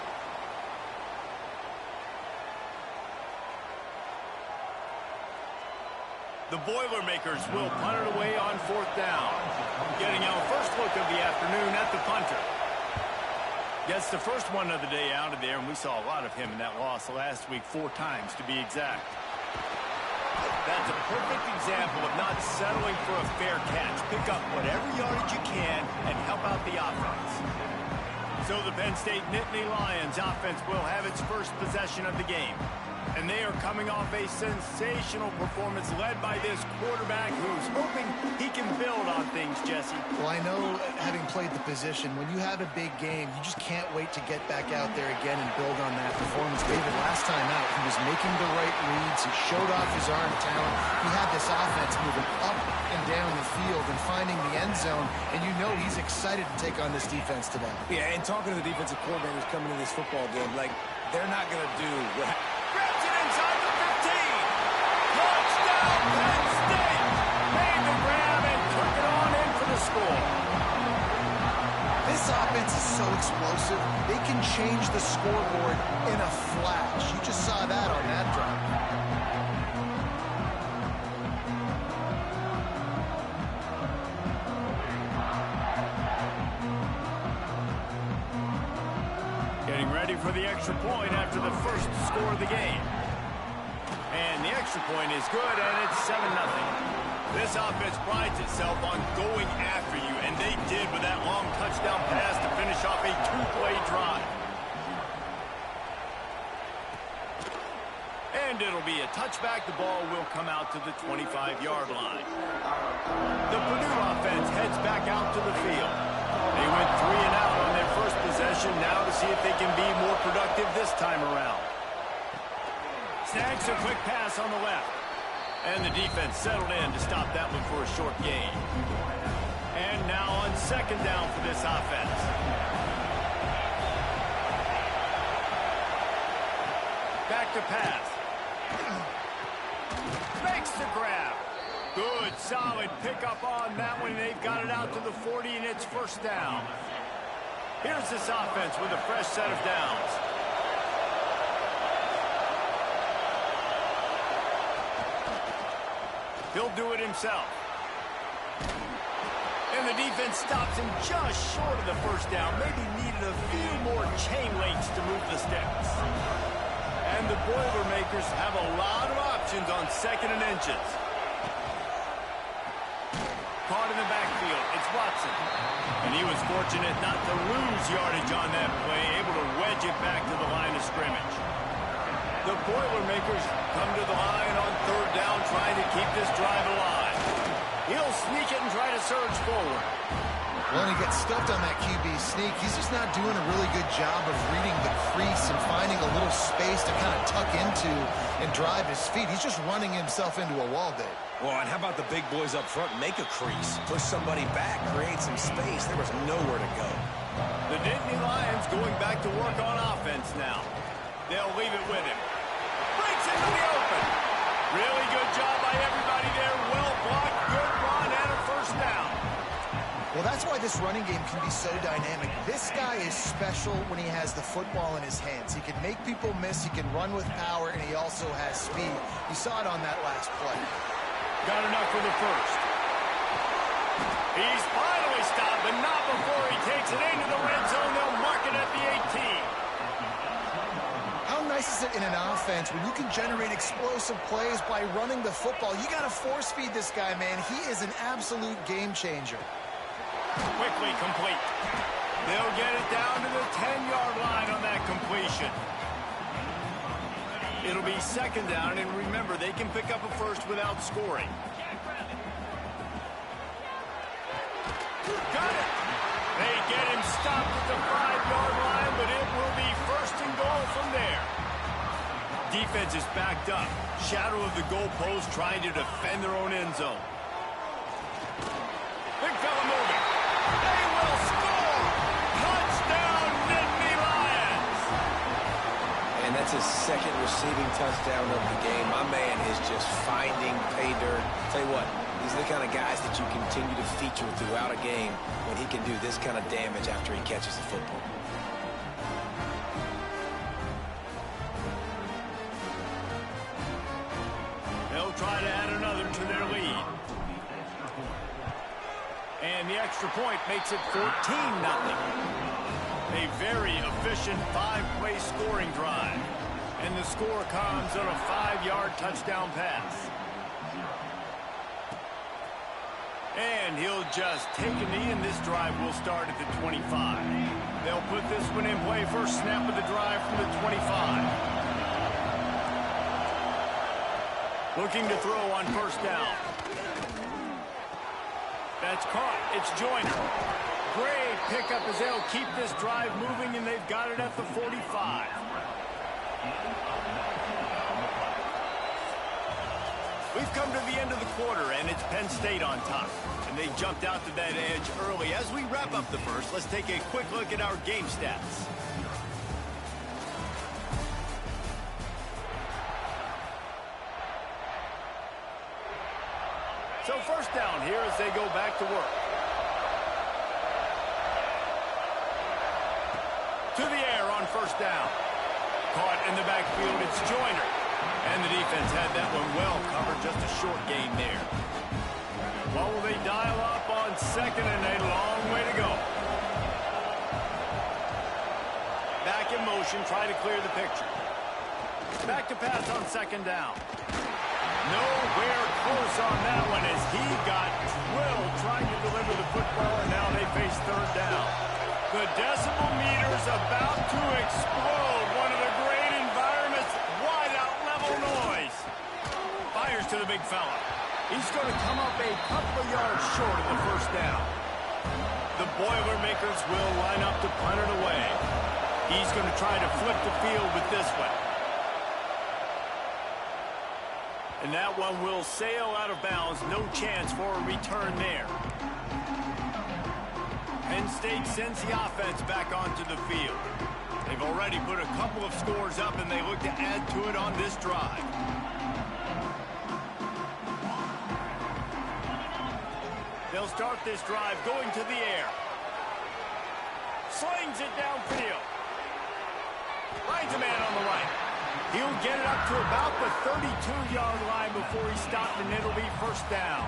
[SPEAKER 1] The Boilermakers will punt it away on fourth down. Getting our first look of the afternoon at the punter. Gets the first one of the day out of there, and we saw a lot of him in that loss last week, 4 times to be exact. That's a perfect example of not settling for a fair catch. Pick up whatever yardage you can and help out the offense. So the Penn State Nittany Lions offense will have its first possession of the game. And they are coming off a sensational performance led by this quarterback who's hoping he can build on things, Jesse.
[SPEAKER 3] Well, I know, having played the position, when you have a big game, you just can't wait to get back out there again and build on that performance. David, last time out, he was making the right reads. He showed off his arm talent. He had this offense moving up and down the field and finding the end zone. And you know he's excited to take on this defense today.
[SPEAKER 2] Yeah, and talking to the defensive coordinators coming into this football game, like, they're not going to do what...
[SPEAKER 1] Grabs it inside the 15. Touchdown, Penn State. Made the grab and took it on in for the score.
[SPEAKER 3] This offense is so explosive. They can change the scoreboard in a flash. You just saw that on that drive.
[SPEAKER 1] Getting ready for the extra point after the first score of the game. And the extra point is good, and it's 7-0. This offense prides itself on going after you, and they did with that long touchdown pass to finish off a 2-play drive. And it'll be a touchback. The ball will come out to the 25-yard line. The Purdue offense heads back out to the field. They went 3 and out on their first possession. Now to see if they can be more productive this time around. Snags a quick pass on the left. And the defense settled in to stop that one for a short gain. And now on second down for this offense. Back to pass. Makes the grab. Good, solid pickup on that one. They've got it out to the 40, and it's first down. Here's this offense with a fresh set of downs. He'll do it himself. And the defense stops him just short of the first down. Maybe needed a few more chain links to move the sticks. And the Boilermakers have a lot of options on second and inches. Caught in the backfield. It's Watson. And he was fortunate not to lose yardage on that play, able to wedge it back to the line of scrimmage. The Boilermakers come to the line on third down, trying to keep this drive alive. He'll sneak it and try to surge forward.
[SPEAKER 3] Well, when he gets stuffed on that QB sneak, he's just not doing a really good job of reading the crease and finding a little space to kind of tuck into and drive his feet. He's just running himself into a wall, Dave.
[SPEAKER 2] Well, and how about the big boys up front? Make a crease, push somebody back, create some space. There was nowhere to go.
[SPEAKER 1] The Nittany Lions going back to work on offense now. They'll leave it with him. Breaks into the open. Really good job by everybody there. Well blocked, good run, and a first down.
[SPEAKER 3] Well, that's why this running game can be so dynamic. This guy is special when he has the football in his hands. He can make people miss, he can run with power, and he also has speed. You saw it on that last play.
[SPEAKER 1] Got enough for the first. He's finally stopped, but not before he takes it into the red zone. They'll mark it at the 18.
[SPEAKER 3] How nice is it in an offense when you can generate explosive plays by running the football? You got to force feed this guy, man. He is an absolute game changer.
[SPEAKER 1] Quickly complete. They'll get it down to the 10-yard line on that completion. It'll be second down, and remember, they can pick up a first without scoring. Got it. They get him stopped at the 5-yard line, but it will be first and goal from there. Defense is backed up. Shadow of the goalpost trying to defend their own end zone. Big fella moving. They will score! Touchdown, Nittany Lions!
[SPEAKER 2] And that's his second receiving touchdown of the game. My man is just finding pay dirt. Tell you what, these are the kind of guys that you continue to feature throughout a game when he can do this kind of damage after he catches the football.
[SPEAKER 1] They'll try to add another to their lead. And the extra point makes it 14-0. A very efficient 5-play scoring drive. And the score comes on a 5-yard touchdown pass. And he'll just take a knee, and this drive will start at the 25. They'll put this one in play. First snap of the drive from the 25. Looking to throw on first down. That's caught. It's Joyner. Great pickup as they'll keep this drive moving, and they've got it at the 45. We've come to the end of the quarter, and it's Penn State on top. And they jumped out to that edge early. As we wrap up the first, let's take a quick look at our game stats. So first down here as they go back to work. To the air on first down. Caught in the backfield, it's Joyner. And the defense had that one well covered, just a short gain there. What will they dial up on second, and a long way to go. Back in motion, try to clear the picture. Back to pass on second down. Nowhere close on that one as he got drilled trying to deliver the football, and now they face third down. The decibel meter's about to explode. One of the great environments, wide out level noise. to the big fella. He's going to come up a couple of yards short of the first down. The Boilermakers will line up to punt it away. He's going to try to flip the field with this one. And that one will sail out of bounds. No chance for a return there. Penn State sends the offense back onto the field. They've already put a couple of scores up, and they look to add to it on this drive. They'll start this drive going to the air. Slings it downfield. Finds a man on the right. He'll get it up to about the 32-yard line before he stopped, and it'll be first down.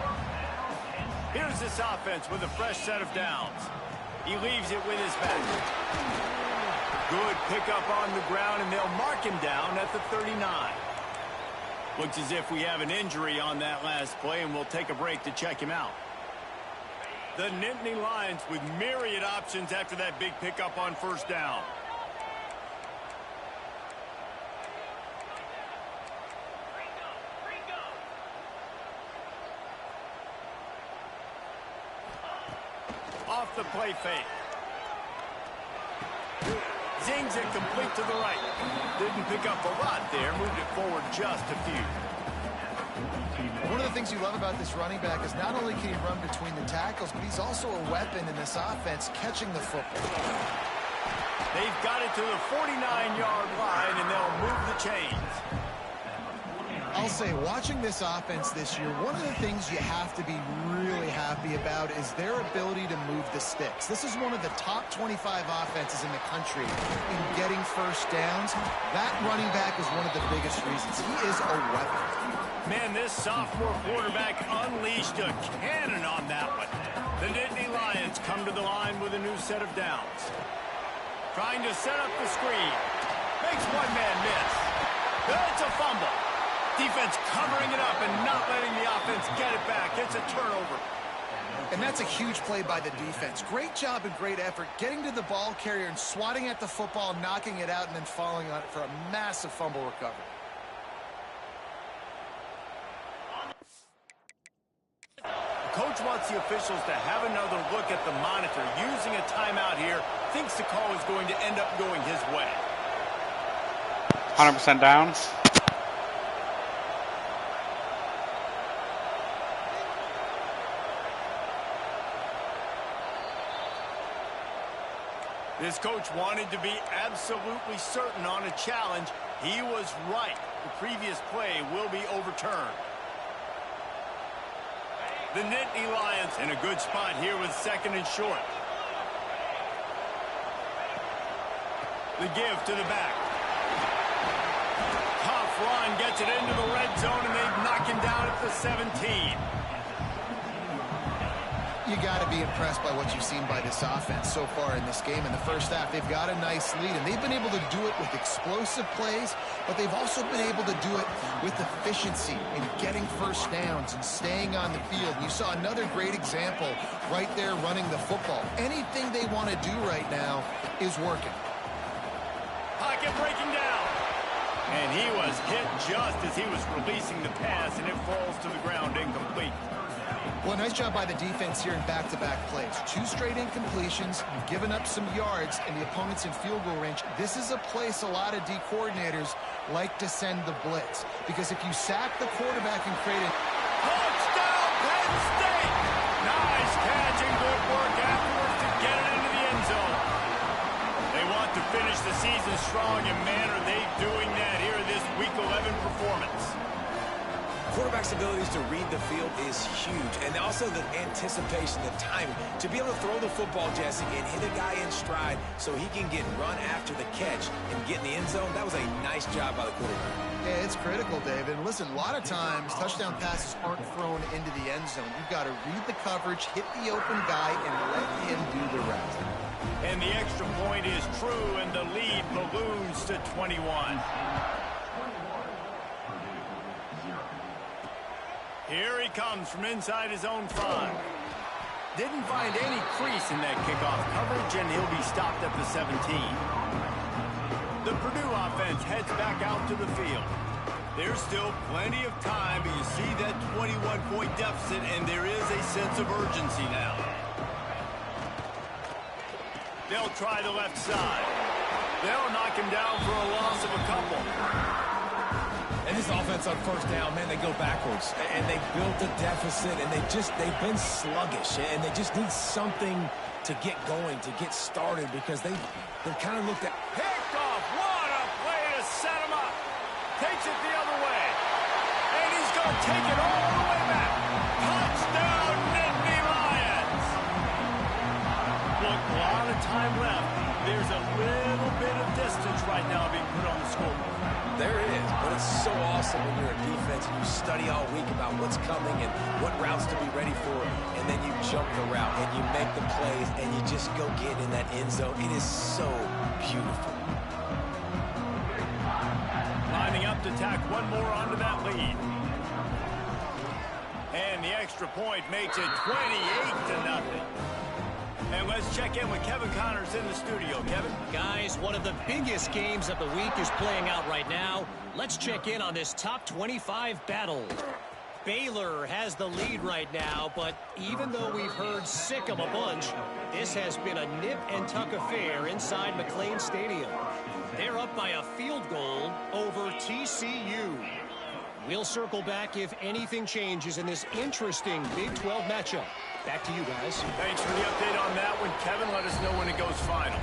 [SPEAKER 1] Here's this offense with a fresh set of downs. He leaves it with his back. Good pickup on the ground, and they'll mark him down at the 39. Looks as if we have an injury on that last play, and we'll take a break to check him out. The Nittany Lions with myriad options after that big pickup on first down. Off the play fake. Zings it complete to the right. Didn't pick up a lot there. Moved it forward just a few.
[SPEAKER 3] One of the things you love about this running back is not only can he run between the tackles, but he's also a weapon in this offense catching the football.
[SPEAKER 1] They've got it to the 49-yard line, and they'll move the chains.
[SPEAKER 3] I'll say, watching this offense this year, one of the things you have to be really happy about is their ability to move the sticks. This is one of the top 25 offenses in the country in getting first downs. That running back is one of the biggest reasons. He is a weapon.
[SPEAKER 1] Man, this sophomore quarterback unleashed a cannon on that one. The Nittany Lions come to the line with a new set of downs. Trying to set up the screen. Makes one man miss. That's a fumble. Defense covering it up and not letting the offense get it back. It's a turnover.
[SPEAKER 3] And that's a huge play by the defense. Great job and great effort getting to the ball carrier and swatting at the football, knocking it out, and then falling on it for a massive fumble recovery.
[SPEAKER 1] Coach wants the officials to have another look at the monitor. Using a timeout here, thinks the call is going to end up going his way.
[SPEAKER 5] 100% down.
[SPEAKER 1] This coach wanted to be absolutely certain on a challenge. He was right. The previous play will be overturned. The Nittany Lions in a good spot here with second and short. The give to the back. Tough run gets it into the red zone, and they knock him down at the 17.
[SPEAKER 3] You got to be impressed by what you've seen by this offense so far in this game. In the first half, they've got a nice lead, and they've been able to do it with explosive plays, but they've also been able to do it with efficiency in getting first downs and staying on the field. You saw another great example right there running the football. Anything they want to do right now is working.
[SPEAKER 1] Pocket breaking down. And he was hit just as he was releasing the pass, and it falls to the ground incomplete.
[SPEAKER 3] Well, nice job by the defense here in back-to-back plays. 2 straight incompletions, you've given up some yards, and the opponent's in field goal range. This is a place a lot of D coordinators like to send the blitz, because if you sack the quarterback and create a...
[SPEAKER 1] Touchdown, Penn State! Nice catch and good work afterwards to get it into the end zone. They want to finish the season strong, and man, are they doing that here in this Week 11 performance.
[SPEAKER 2] Quarterback's abilities to read the field is huge, and also the anticipation, the timing. To be able to throw the football, Jesse, and hit a guy in stride so he can get run after the catch and get in the end zone, that was a nice job by the quarterback.
[SPEAKER 3] Yeah, it's critical, David. And listen, a lot of times, touchdown passes aren't thrown into the end zone. You've got to read the coverage, hit the open guy, and let him do the rest.
[SPEAKER 1] And the extra point is true, and the lead balloons to 21. Here he comes from inside his own 5. Didn't find any crease in that kickoff coverage, and he'll be stopped at the 17. The Purdue offense heads back out to the field. There's still plenty of time, but you see that 21-point deficit, and there is a sense of urgency now. They'll try the left side. They'll knock him down for a loss of a couple.
[SPEAKER 2] And this offense on first down, man, they go backwards. And they built a deficit, and they've been sluggish. And they just need something to get going, to get started, because they've kind of looked at...
[SPEAKER 1] Picked off. What a play to set him up. Takes it the other way. And he's going to take it all the way back. Touchdown, Nittany Lions. Look, a lot of time left. There's a little bit of distance right now being put on the scoreboard.
[SPEAKER 2] There is, but it's so awesome when you're a defense and you study all week about what's coming and what routes to be ready for, and then you jump the route and you make the plays and you just go get in that end zone. It is so beautiful.
[SPEAKER 1] Lining up to tack one more onto that lead. And the extra point makes it 28-0. And let's check in with Kevin Connors in the studio. Kevin?
[SPEAKER 4] Guys, one of the biggest games of the week is playing out right now. Let's check in on this top 25 battle. Baylor has the lead right now, but even though we've heard sick of a bunch, this has been a nip-and-tuck affair inside McLean Stadium. They're up by a field goal over TCU. We'll circle back if anything changes in this interesting Big 12 matchup. Back to you guys.
[SPEAKER 1] Thanks for the update on that one, Kevin. Let us know when it goes final.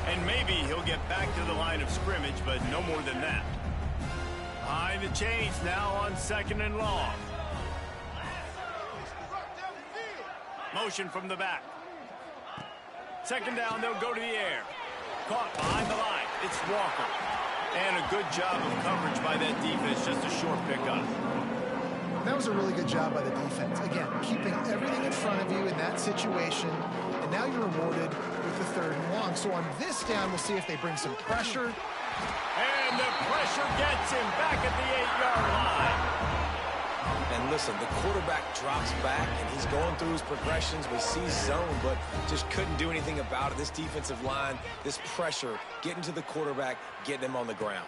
[SPEAKER 1] And maybe he'll get back to the line of scrimmage, but no more than that. Behind the chains now on 2nd and long. Motion from the back. 2nd down, they'll go to the air. Caught behind the line. It's Walker. And a good job of coverage by that defense. Just a short pickup.
[SPEAKER 3] That was a really good job by the defense. Again, keeping everything in front of you in that situation. And now you're rewarded with the 3rd and long. So on this down, we'll see if they bring some pressure.
[SPEAKER 1] And the pressure gets him back at the 8-yard line.
[SPEAKER 2] And listen, the quarterback drops back, and he's going through his progressions. We see zone, but just couldn't do anything about it. This defensive line, this pressure, getting to the quarterback, getting him on the ground.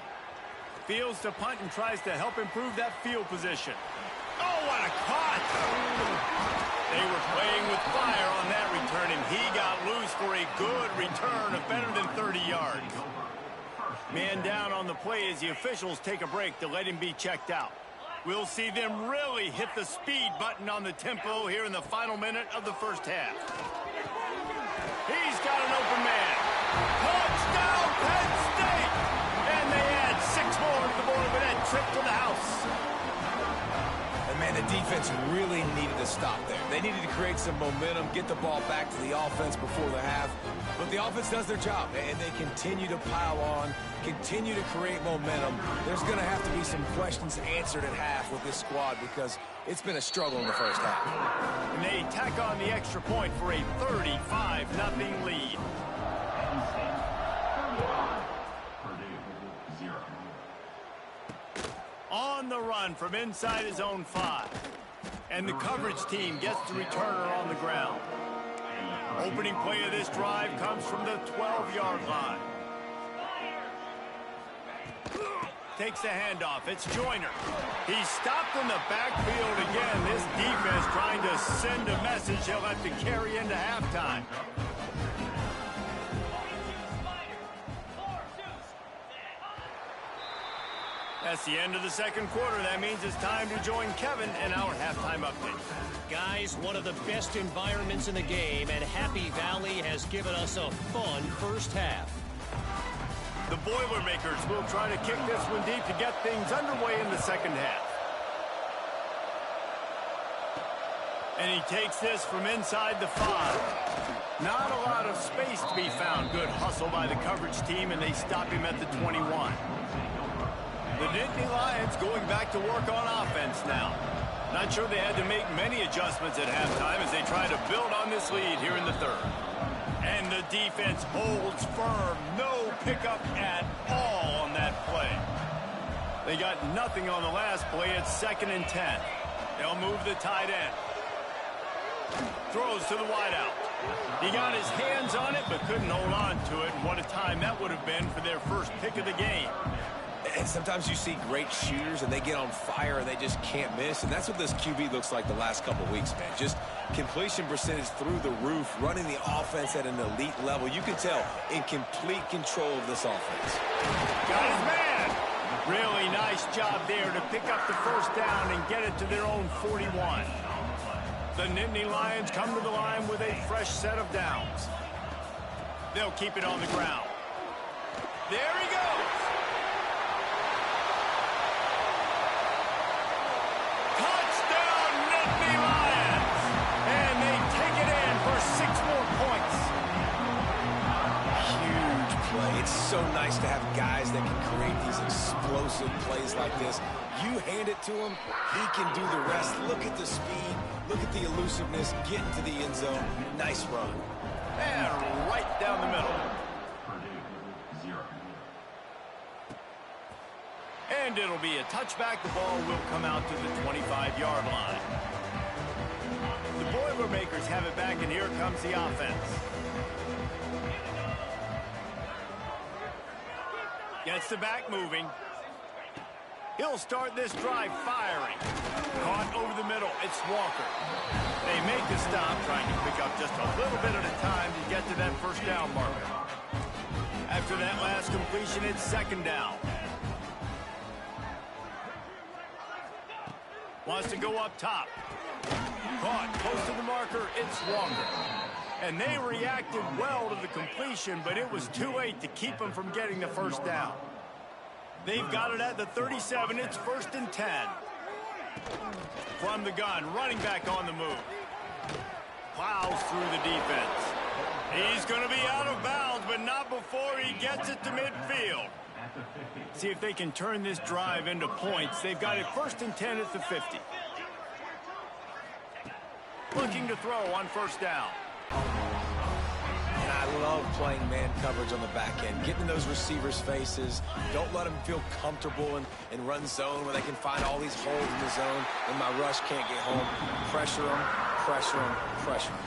[SPEAKER 1] Fields to punt and tries to help improve that field position. Oh, what a cut! They were playing with fire on that return, and he got loose for a good return of better than 30 yards. Man down on the play as the officials take a break to let him be checked out. We'll see them really hit the speed button on the tempo here in the final minute of the first half. He's got an open man. Touchdown, Penn State! And they add 6 more to the board with that trip to the house.
[SPEAKER 2] Man, the defense really needed to stop there. They needed to create some momentum, get the ball back to the offense before the half. But the offense does their job, and they continue to pile on, continue to create momentum. There's going to have to be some questions answered at half with this squad because it's been a struggle in the first half.
[SPEAKER 1] And they tack on the extra point for a 35-0 lead. On the run from inside his own 5. And the coverage team gets the returner on the ground. Opening play of this drive comes from the 12-yard line. Takes the handoff. It's Joyner. He's stopped in the backfield again. This defense trying to send a message he'll have to carry into halftime. That's the end of the 2nd quarter. That means it's time to join Kevin in our halftime update.
[SPEAKER 4] Guys, one of the best environments in the game, and Happy Valley has given us a fun first half.
[SPEAKER 1] The Boilermakers will try to kick this one deep to get things underway in the 2nd half. And he takes this from inside the 5. Not a lot of space to be found. Good hustle by the coverage team, and they stop him at the 21. The Nittany Lions going back to work on offense now. Not sure they had to make many adjustments at halftime as they try to build on this lead here in the 3rd. And the defense holds firm. No pickup at all on that play. They got nothing on the last play. It's 2nd and 10. They'll move the tight end. Throws to the wideout. He got his hands on it but couldn't hold on to it. And what a time that would have been for their first pick of the game.
[SPEAKER 2] And sometimes you see great shooters, and they get on fire, and they just can't miss. And that's what this QB looks like the last couple of weeks, man. Just completion percentage through the roof, running the offense at an elite level. You can tell in complete control of this offense.
[SPEAKER 1] Got his man. Really nice job there to pick up the first down and get it to their own 41. The Nittany Lions come to the line with a fresh set of downs. They'll keep it on the ground. There he goes. Touchdown, Nittany Lions. And they take it in for 6 more points.
[SPEAKER 2] Huge play. It's so nice to have guys that can create these explosive plays like this. You hand it to him, he can do the rest. Look at the speed. Look at the elusiveness. Get into the end zone. Nice run.
[SPEAKER 1] And right down the middle. And it'll be a touchback. The ball will come out to the 25-yard line. The Boilermakers have it back, and here comes the offense. Gets the back moving. He'll start this drive firing. Caught over the middle. It's Walker. They make the stop, trying to pick up just a little bit at a time to get to that first down marker. After that last completion, it's second down. Wants to go up top. Caught close to the marker. It's Walker. And they reacted well to the completion, but it was too late to keep them from getting the first down. They've got it at the 37. It's 1st and 10. From the gun, running back on the move. Plows through the defense. He's going to be out of bounds, but not before he gets it to midfield. See if they can turn this drive into points. They've got it 1st and 10 at the 50. Looking to throw on first down.
[SPEAKER 2] And I love playing man coverage on the back end. Getting in those receivers' faces. Don't let them feel comfortable in run zone where they can find all these holes in the zone and my rush can't get home. Pressure them, pressure them, pressure them.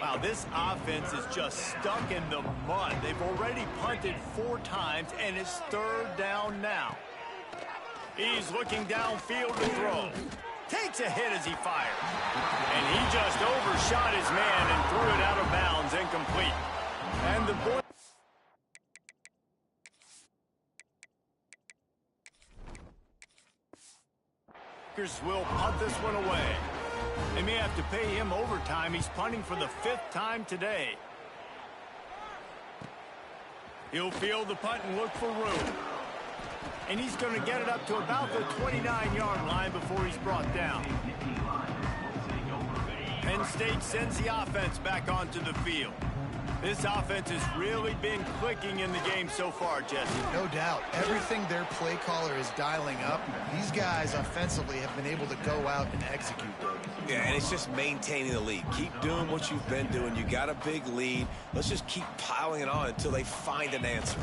[SPEAKER 1] Wow, this offense is just stuck in the mud. They've already punted 4 times, and it's 3rd down now. He's looking downfield to throw. Takes a hit as he fires. And he just overshot his man and threw it out of bounds, incomplete. And the Boilermakers will punt this one away. They may have to pay him overtime. He's punting for the 5th time today. He'll field the punt and look for room. And he's going to get it up to about the 29-yard line before he's brought down. Penn State sends the offense back onto the field. This offense has really been clicking in the game so far, Jesse.
[SPEAKER 3] No doubt. Everything their play caller is dialing up, these guys offensively have been able to go out and execute.
[SPEAKER 2] Yeah, and it's just maintaining the lead. Keep doing what you've been doing. You got a big lead. Let's just keep piling it on until they find an answer.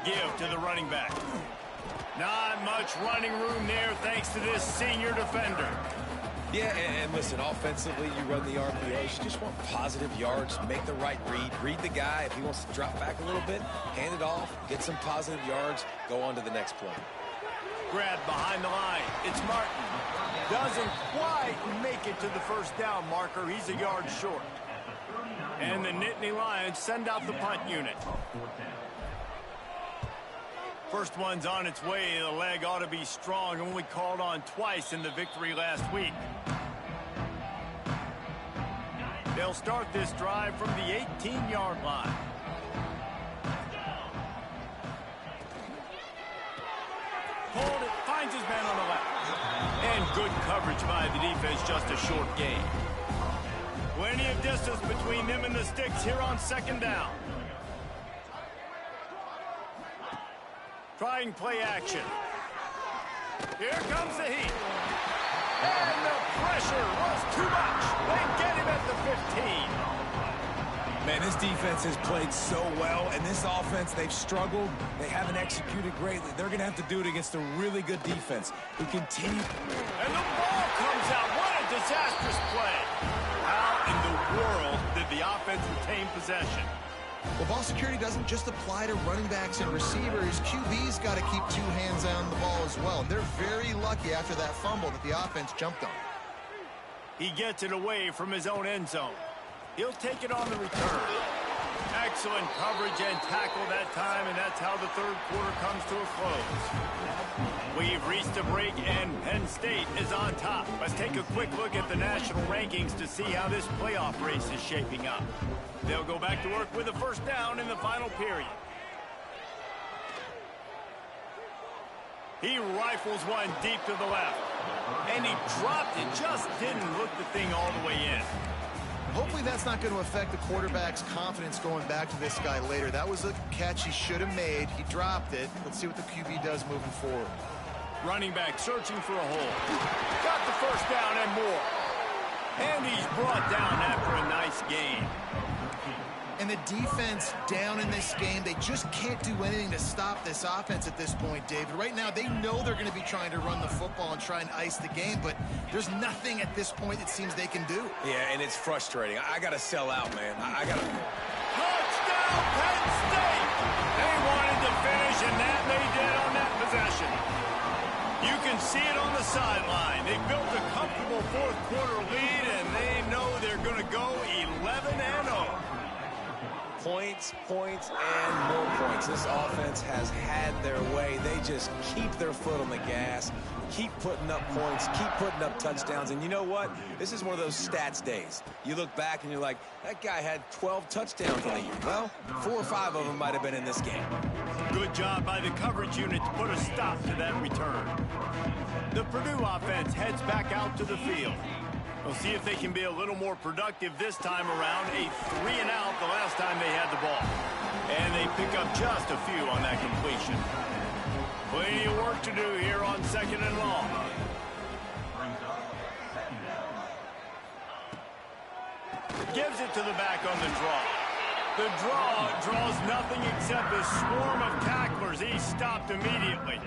[SPEAKER 1] Give to the running back. Not much running room there thanks to this senior defender.
[SPEAKER 2] Yeah, and listen, offensively, you run the RPOs. You just want positive yards, make the right read. Read the guy. If he wants to drop back a little bit, hand it off, get some positive yards, go on to the next play.
[SPEAKER 1] Grab behind the line. It's Martin. Doesn't quite make it to the first down marker. He's a yard short. And the Nittany Lions send out the punt unit. First one's on its way. The leg ought to be strong. Only called on twice in the victory last week. They'll start this drive from the 18-yard line. Pulled it, finds his man on the left. And good coverage by the defense, just a short gain. Plenty of distance between them and the sticks here on second down. Trying play action. Here comes the heat. And the pressure was too much. They get him at the 15.
[SPEAKER 2] Man, this defense has played so well, and this offense, they've struggled. They haven't executed greatly. They're going to have to do it against a really good defense who continue.
[SPEAKER 1] And the ball comes out. What a disastrous play. How in the world did the offense retain possession?
[SPEAKER 3] Well, ball security doesn't just apply to running backs and receivers. QB's got to keep 2 hands on the ball as well. And they're very lucky after that fumble that the offense jumped on.
[SPEAKER 1] He gets it away from his own end zone. He'll take it on the return. Excellent coverage and tackle that time, and that's how the third quarter comes to a close. We've reached a break, and Penn State is on top. Let's take a quick look at the national rankings to see how this playoff race is shaping up. They'll go back to work with a first down in the final period. He rifles one deep to the left. And he dropped it. Just didn't look the thing all the way in.
[SPEAKER 3] Hopefully that's not going to affect the quarterback's confidence going back to this guy later. That was a catch he should have made. He dropped it. Let's see what the QB does moving forward.
[SPEAKER 1] Running back searching for a hole. Got the first down and more. And he's brought down after a nice gain.
[SPEAKER 3] And the defense down in this game, they just can't do anything to stop this offense at this point, David. Right now, they know they're going to be trying to run the football and try and ice the game, but there's nothing at this point it seems they can do.
[SPEAKER 2] Yeah, and it's frustrating. I got to sell out, man. I got to...
[SPEAKER 1] Touchdown, Penn State! They wanted to finish, and that they did on that possession. You can see it on the sideline. They built a comfortable fourth quarter lead, and they know they're going to go 11-0.
[SPEAKER 2] Points, points, and more points. This offense has had their way. They just keep their foot on the gas, keep putting up points, keep putting up touchdowns. And you know what? This is one of those stats days. You look back and you're like, that guy had 12 touchdowns in the year. Well, 4 or 5 of them might have been in this game.
[SPEAKER 1] Good job by the coverage unit to put a stop to that return. The Purdue offense heads back out to the field. We'll see if they can be a little more productive this time around. A 3-and-out the last time they had the ball. And they pick up just a few on that completion. Plenty of work to do here on 2nd and long. Gives it to the back on the draw. The draw draws nothing except a swarm of tacklers. He's stopped immediately.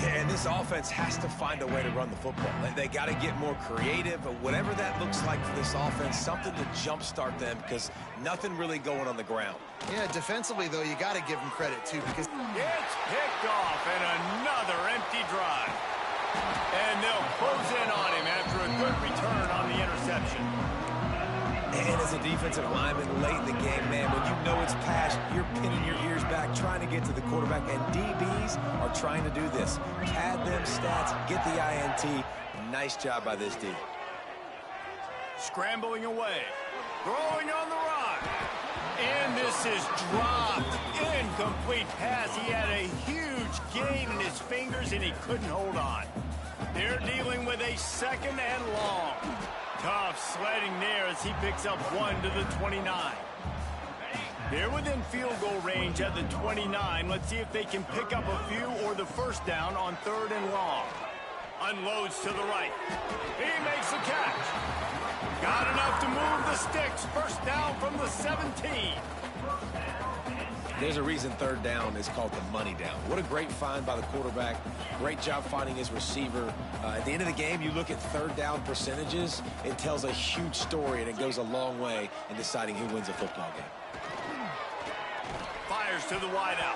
[SPEAKER 2] And this offense has to find a way to run the football. They got to get more creative, but whatever that looks like for this offense, something to jumpstart them because nothing really going on the ground.
[SPEAKER 3] Yeah, defensively, though, you got to give them credit, too, because...
[SPEAKER 1] It's picked off and another empty drive. And they'll close in on him after a good return on the interception.
[SPEAKER 2] And as a defensive lineman late in the game, man, when you know it's past, you're pinning your ears back, trying to get to the quarterback, and DBs are trying to do this. Pad them stats, get the INT. Nice job by this D.
[SPEAKER 1] Scrambling away. Throwing on the run. And this is dropped. Incomplete pass. He had a huge gain in his fingers, and he couldn't hold on. They're dealing with a 2nd and long. Tough sledding there as he picks up 1 to the 29. They're within field goal range at the 29. Let's see if they can pick up a few or the first down on 3rd and long. Unloads to the right. He makes the catch. Got enough to move the sticks. First down from the 17.
[SPEAKER 2] There's a reason 3rd down is called the money down. What a great find by the quarterback. Great job finding his receiver. At the end of the game, you look at 3rd down percentages. It tells a huge story, and it goes a long way in deciding who wins a football game.
[SPEAKER 1] Fires to the wideout.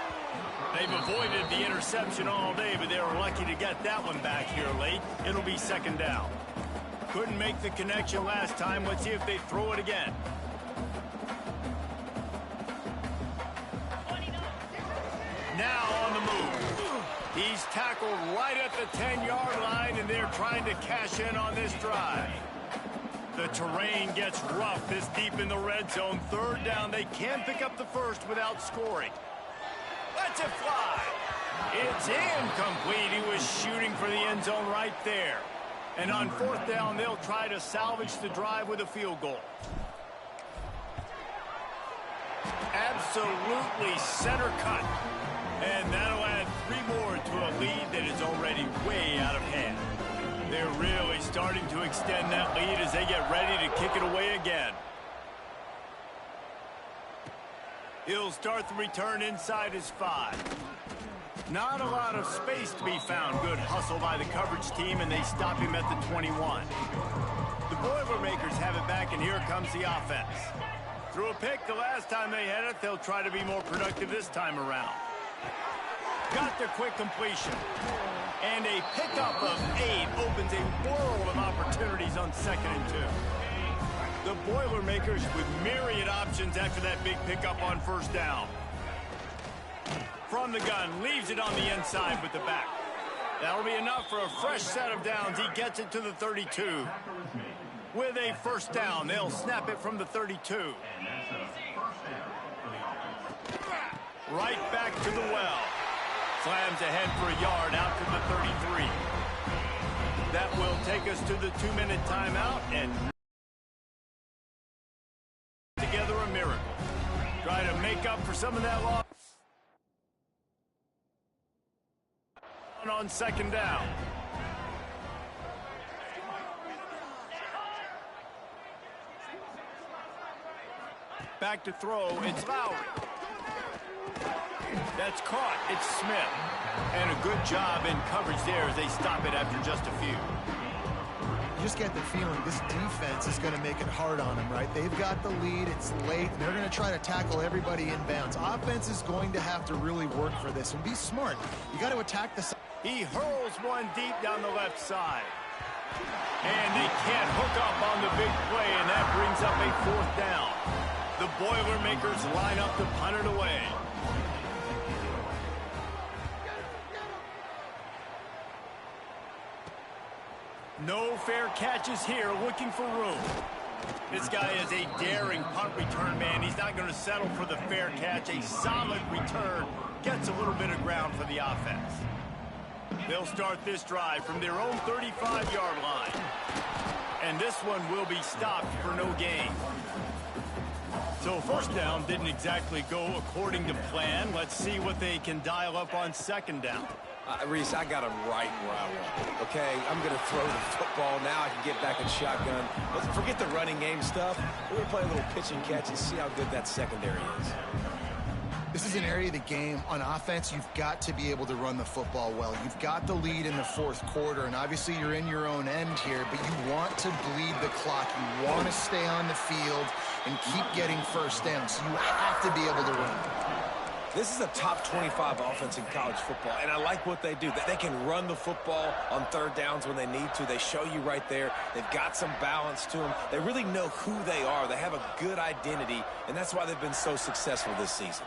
[SPEAKER 1] They've avoided the interception all day, but they were lucky to get that one back here late. It'll be 2nd down. Couldn't make the connection last time. Let's see if they throw it again. Now on the move. He's tackled right at the 10-yard line, and they're trying to cash in on this drive. The terrain gets rough this deep in the red zone. 3rd down. They can pick up the first without scoring. Lets it fly. It's incomplete. He was shooting for the end zone right there. And on 4th down, they'll try to salvage the drive with a field goal. Absolutely center cut. And that'll add 3 more to a lead that is already way out of hand. They're really starting to extend that lead as they get ready to kick it away again. He'll start the return inside his 5. Not a lot of space to be found. Good hustle by the coverage team, and they stop him at the 21. The Boilermakers have it back, and here comes the offense. Threw a pick the last time they had it. They'll try to be more productive this time around. Got the quick completion. And a pickup of 8 opens a world of opportunities on 2nd and 2. The Boilermakers with myriad options after that big pickup on 1st down. From the gun, leaves it on the inside with the back. That'll be enough for a fresh set of downs. He gets it to the 32. With a 1st down, they'll snap it from the 32. Right back to the well. Slams ahead for a yard out to the 33. That will take us to the 2-minute timeout and together a miracle. Try to make up for some of that loss on 2nd down. Back to throw, it's Lowry. That's caught, it's Smith. And a good job in coverage there as they stop it after just a few.
[SPEAKER 3] You just get the feeling this defense is going to make it hard on them, right? They've got the lead, it's late, and they're going to try to tackle everybody inbounds. Offense is going to have to really work for this and be smart. You got to attack the side.
[SPEAKER 1] He hurls one deep down the left side. And they can't hook up on the big play, and that brings up a 4th down. The Boilermakers line up to punt it away. No fair catches here, looking for room. This guy is a daring punt return man. He's not going to settle for the fair catch. A solid return gets a little bit of ground for the offense. They'll start this drive from their own 35-yard line. And this one will be stopped for no gain. So 1st down didn't exactly go according to plan. Let's see what they can dial up on 2nd down.
[SPEAKER 2] Reese, I got him right where I want. Okay, I'm going to throw the football. Now I can get back in shotgun. Let's forget the running game stuff. We're going to play a little pitch and catch and see how good that secondary is.
[SPEAKER 3] This is an area of the game. On offense, you've got to be able to run the football well. You've got the lead in the 4th quarter, and obviously you're in your own end here, but you want to bleed the clock. You want to stay on the field and keep getting 1st downs. So you have to be able to run.
[SPEAKER 2] This is a top 25 offense in college football, and I like what they do. They can run the football on 3rd downs when they need to. They show you right there. They've got some balance to them. They really know who they are. They have a good identity, and that's why they've been so successful this season.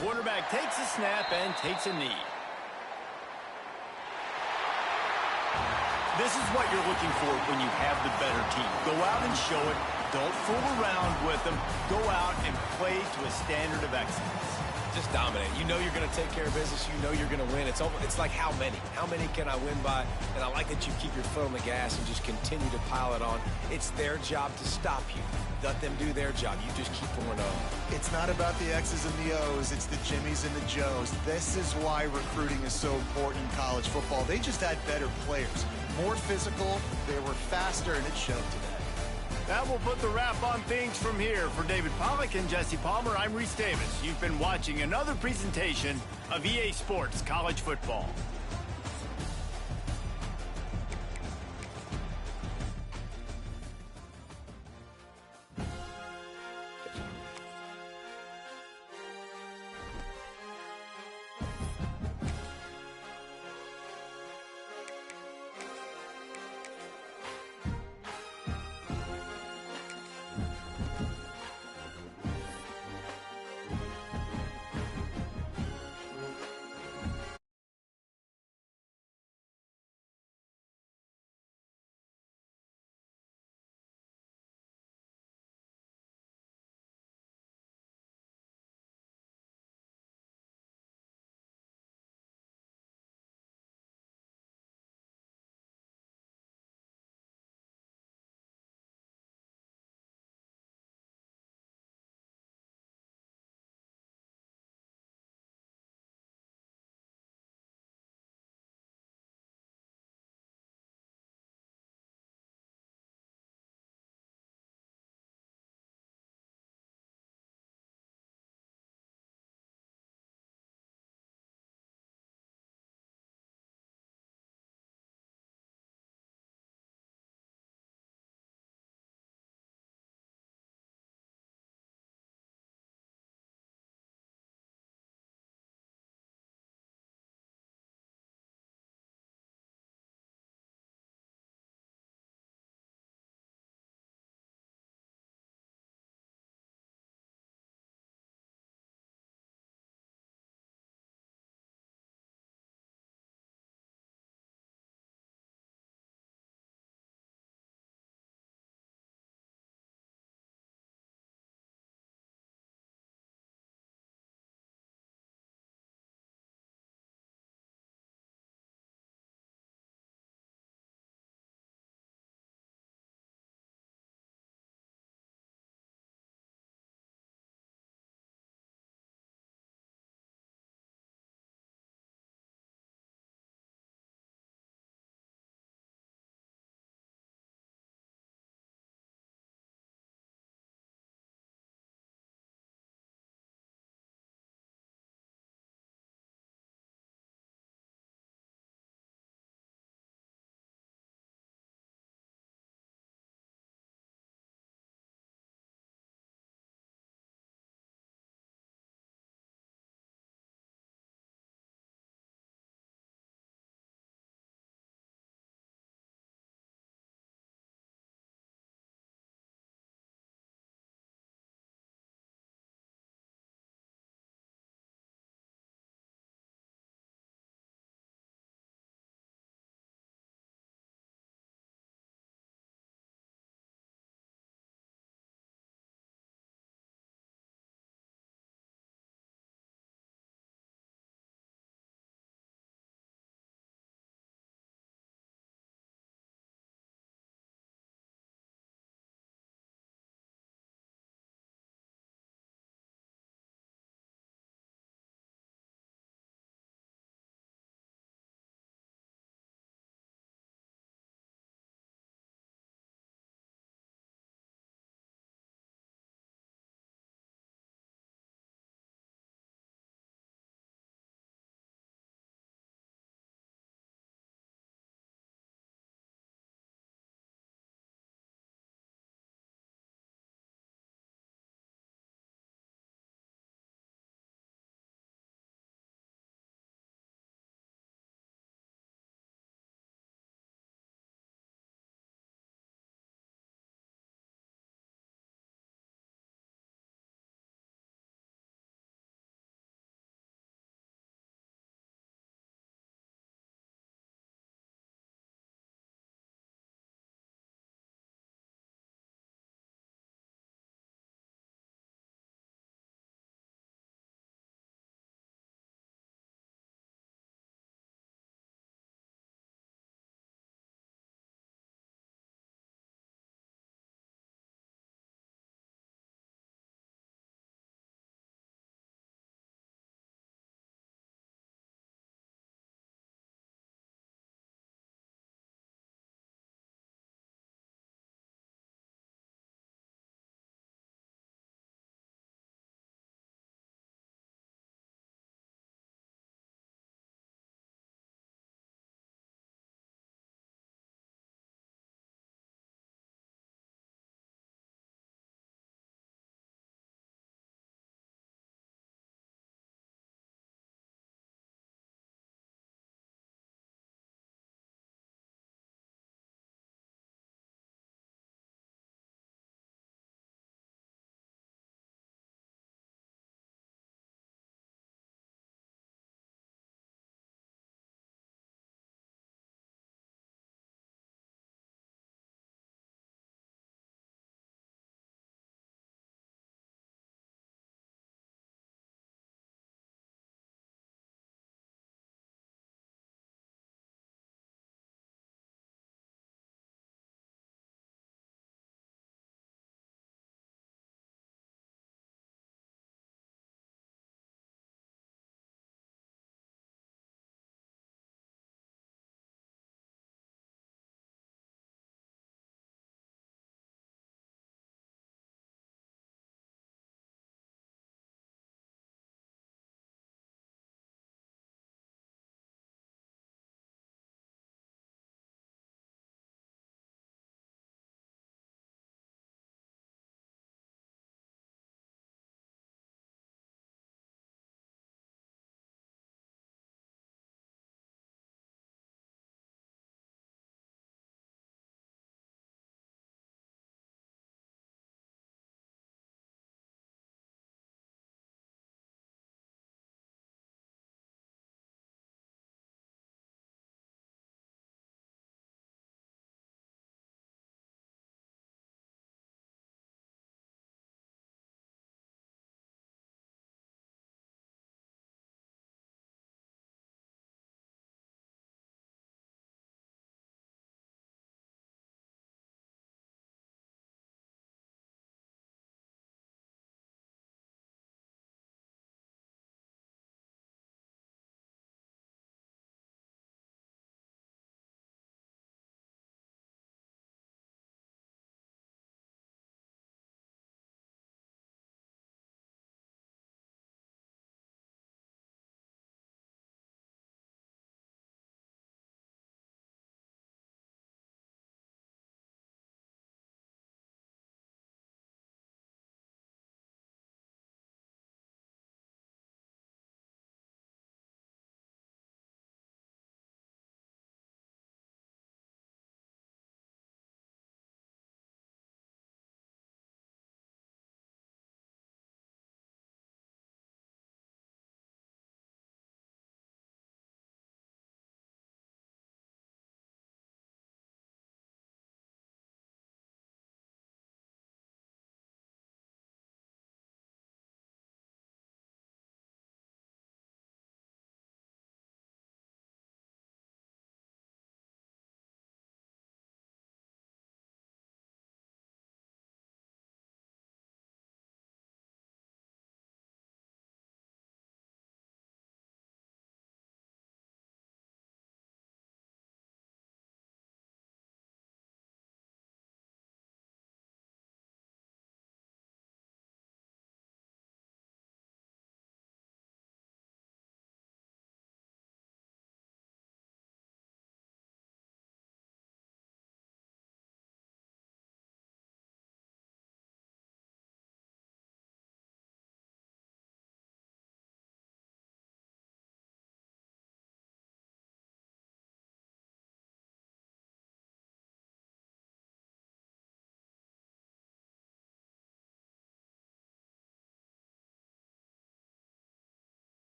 [SPEAKER 1] Quarterback takes a snap and takes a knee. This is what you're looking for when you have the better team. Go out and show it. Don't fool around with them. Go out and play to a standard of excellence.
[SPEAKER 2] Just dominate. You know you're going to take care of business. You know you're going to win. It's like how many? How many can I win by? And I like that you keep your foot on the gas and just continue to pile it on. It's their job to stop you. Let them do their job. You just keep going on.
[SPEAKER 3] It's not about the X's and the O's. It's the Jimmies and the Joes. This is why recruiting is so important in college football. They just had better players. More physical. They were faster, and it showed today.
[SPEAKER 1] That will put the wrap on things from here. For David Pollack and Jesse Palmer, I'm Reese Davis. You've been watching another presentation of EA Sports College Football.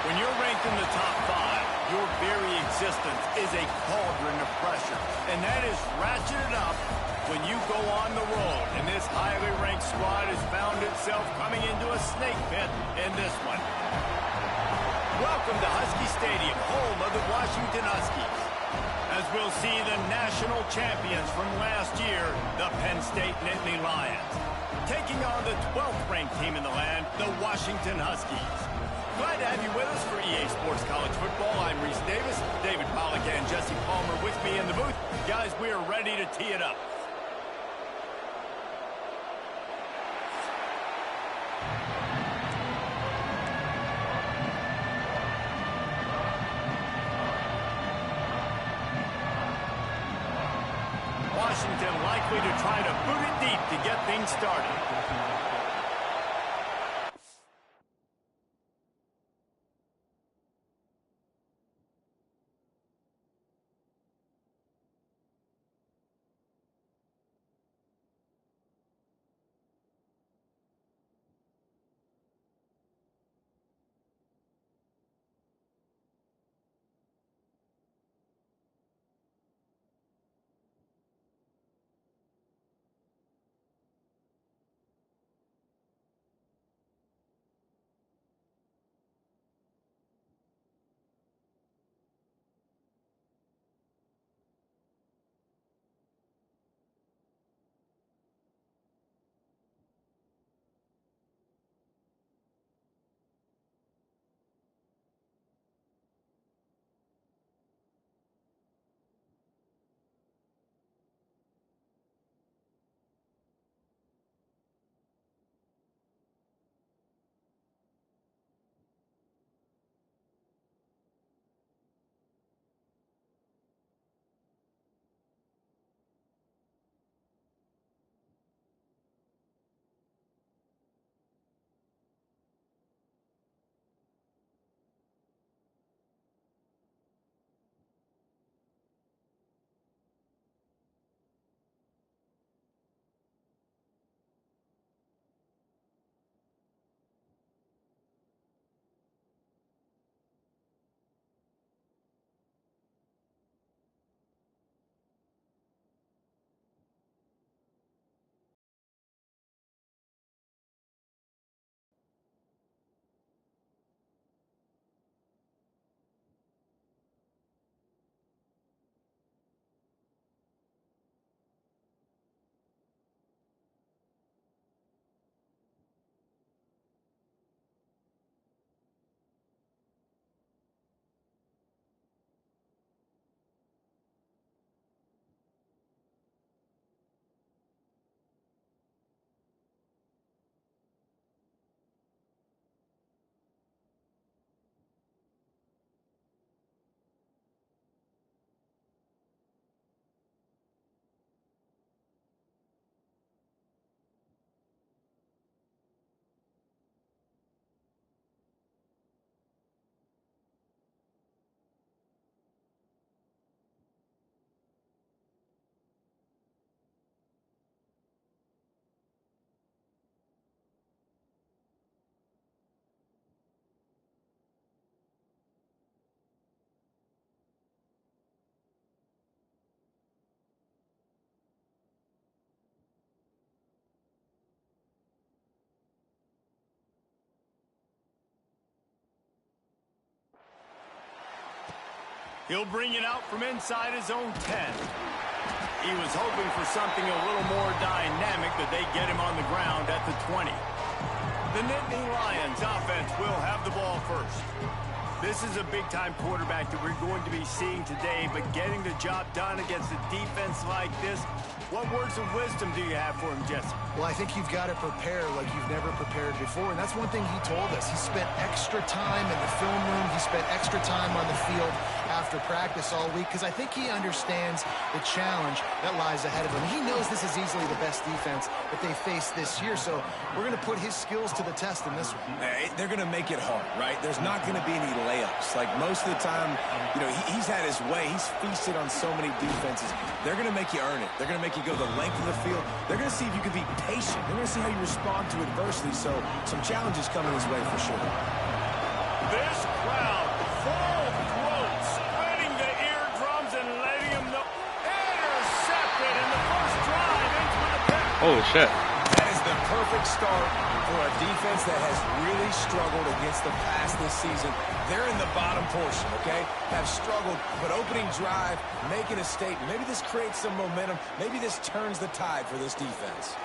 [SPEAKER 1] When you're ranked in the top 5, your very existence is a cauldron of pressure. And that is ratcheted up when you go on the road. And this highly ranked squad has found itself coming into a snake pit in this one. Welcome to Husky Stadium, home of the Washington Huskies. As we'll see the national champions from last year, the Penn State Nittany Lions, taking on the 12th ranked team in the land, the Washington Huskies. Glad to have you with us for EA Sports College Football. I'm Reese Davis, David Pollack and Jesse Palmer with me in the booth. Guys, we are ready to tee it up. Washington likely to try to boot it deep to get things started. He'll bring it out from inside his own 10. He was hoping for something a little more dynamic, but they get him on the ground at the 20. The Nittany Lions offense will have the ball first. This is a big-time quarterback that we're going to be seeing today, but getting the job done against a defense like this, what words of wisdom do you have for him, Jesse?
[SPEAKER 3] Well, I think you've got to prepare like you've never prepared before, and that's one thing he told us. He spent extra time in the film room. He spent extra time on the field after practice all week because I think he understands the challenge that lies ahead of him. He knows this is easily the best defense that they face this year, so we're going to put his skills to the test in this one.
[SPEAKER 2] They're going to make it hard, right? There's not going to be any layups. Like most of the time, you know, he's had his way. He's feasted on so many defenses. They're going to make you earn it. They're going to make you go the length of the field. They're going to see if you can be patient. They're going to see how you respond to adversity. So some challenges coming his way for sure.
[SPEAKER 1] This crowd, full throat, spreading the eardrums and letting them know. Intercepted in the first drive into the pick.
[SPEAKER 5] Oh, shit.
[SPEAKER 2] That is the perfect start for a defense that has really struggled against the pass this season. They're in the bottom portion, okay? Have struggled, but opening drive, making a statement. Maybe this creates some momentum. Maybe this turns the tide for this defense.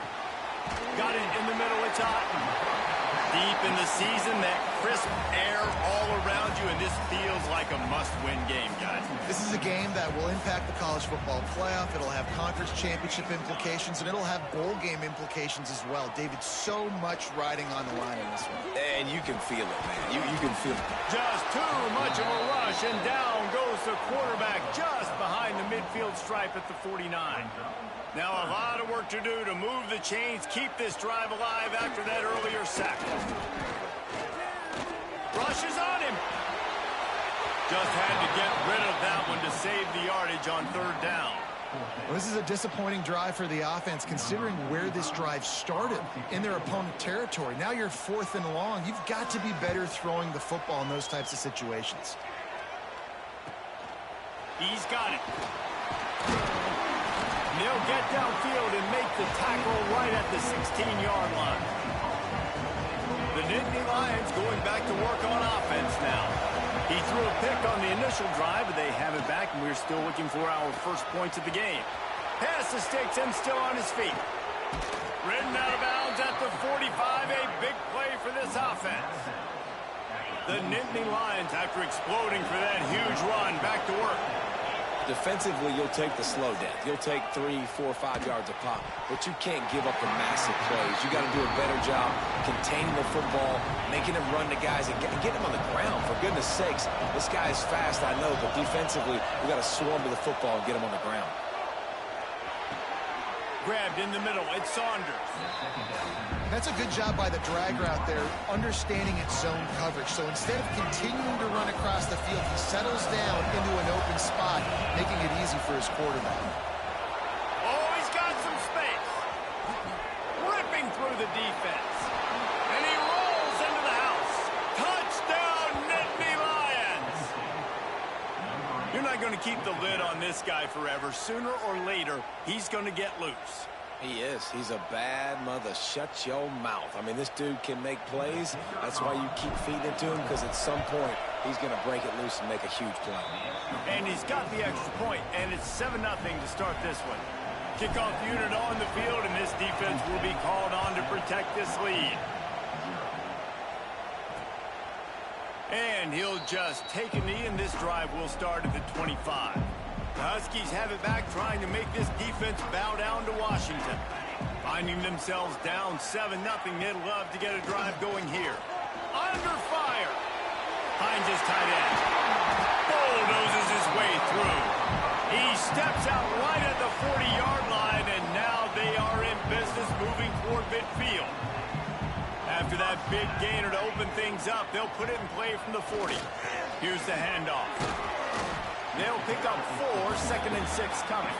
[SPEAKER 1] Got it in the middle, it's hot. Deep in the season, that crisp air all around you, and this feels like a must-win game, guys.
[SPEAKER 3] This is a game that will impact the college football playoff. It'll have conference championship implications, and it'll have bowl game implications as well. David, so much riding on the line in this one.
[SPEAKER 2] And you can feel it, man. You can feel it.
[SPEAKER 1] Just too much of a rush, and down goes the quarterback just behind the midfield stripe at the 49. Now a lot of work to do to move the chains, keep this drive alive after that earlier sack. Rushes on him. Just had to get rid of that one to save the yardage on third down.
[SPEAKER 3] Well, this is a disappointing drive for the offense, considering where this drive started in their opponent territory. Now you're 4th and long. You've got to be better throwing the football in those types of situations.
[SPEAKER 1] He's got it. They'll get downfield and make the tackle right at the 16-yard line. The Nittany Lions going back to work on offense now. He threw a pick on the initial drive, but they have it back, and we're still looking for our first points of the game. Pass to Sticks, and still on his feet. Ridden out of bounds at the 45, a big play for this offense. The Nittany Lions, after exploding for that huge run, back to work.
[SPEAKER 2] Defensively, you'll take the slow death. You'll take 3, 4, 5 yards a pop, but you can't give up the massive plays. You got to do a better job containing the football, making him run to guys, and getting him on the ground. For goodness sakes, this guy is fast, I know, but defensively, we got to swarm to the football and get him on the ground.
[SPEAKER 1] Grabbed in the middle, it's Saunders.
[SPEAKER 3] That's a good job by the drag route there, understanding its zone coverage. So instead of continuing to run across the field, he settles down into an open spot, making it easy for his quarterback.
[SPEAKER 1] Oh, he's got some space. Ripping through the defense. And he rolls into the house. Touchdown, Nittany Lions. You're not going to keep the lid on this guy forever. Sooner or later, he's going to get loose.
[SPEAKER 2] He is. He's a bad mother. Shut your mouth. I mean, this dude can make plays. That's why you keep feeding it to him, because at some point, he's going to break it loose and make a huge play.
[SPEAKER 1] And he's got the extra point, and it's 7-0 to start this one. Kickoff unit on the field, and this defense will be called on to protect this lead. And he'll just take a knee, and this drive will start at the 25. The Huskies have it back, trying to make this defense bow down to Washington. Finding themselves down 7-0, they'd love to get a drive going here. Under fire. Finds his tight end. Bulldozes his way through. He steps out right at the 40-yard line, and now they are in business moving toward midfield. After that big gainer to open things up, they'll put it in play from the 40. Here's the handoff. They'll pick up 4, 2nd and 6 coming.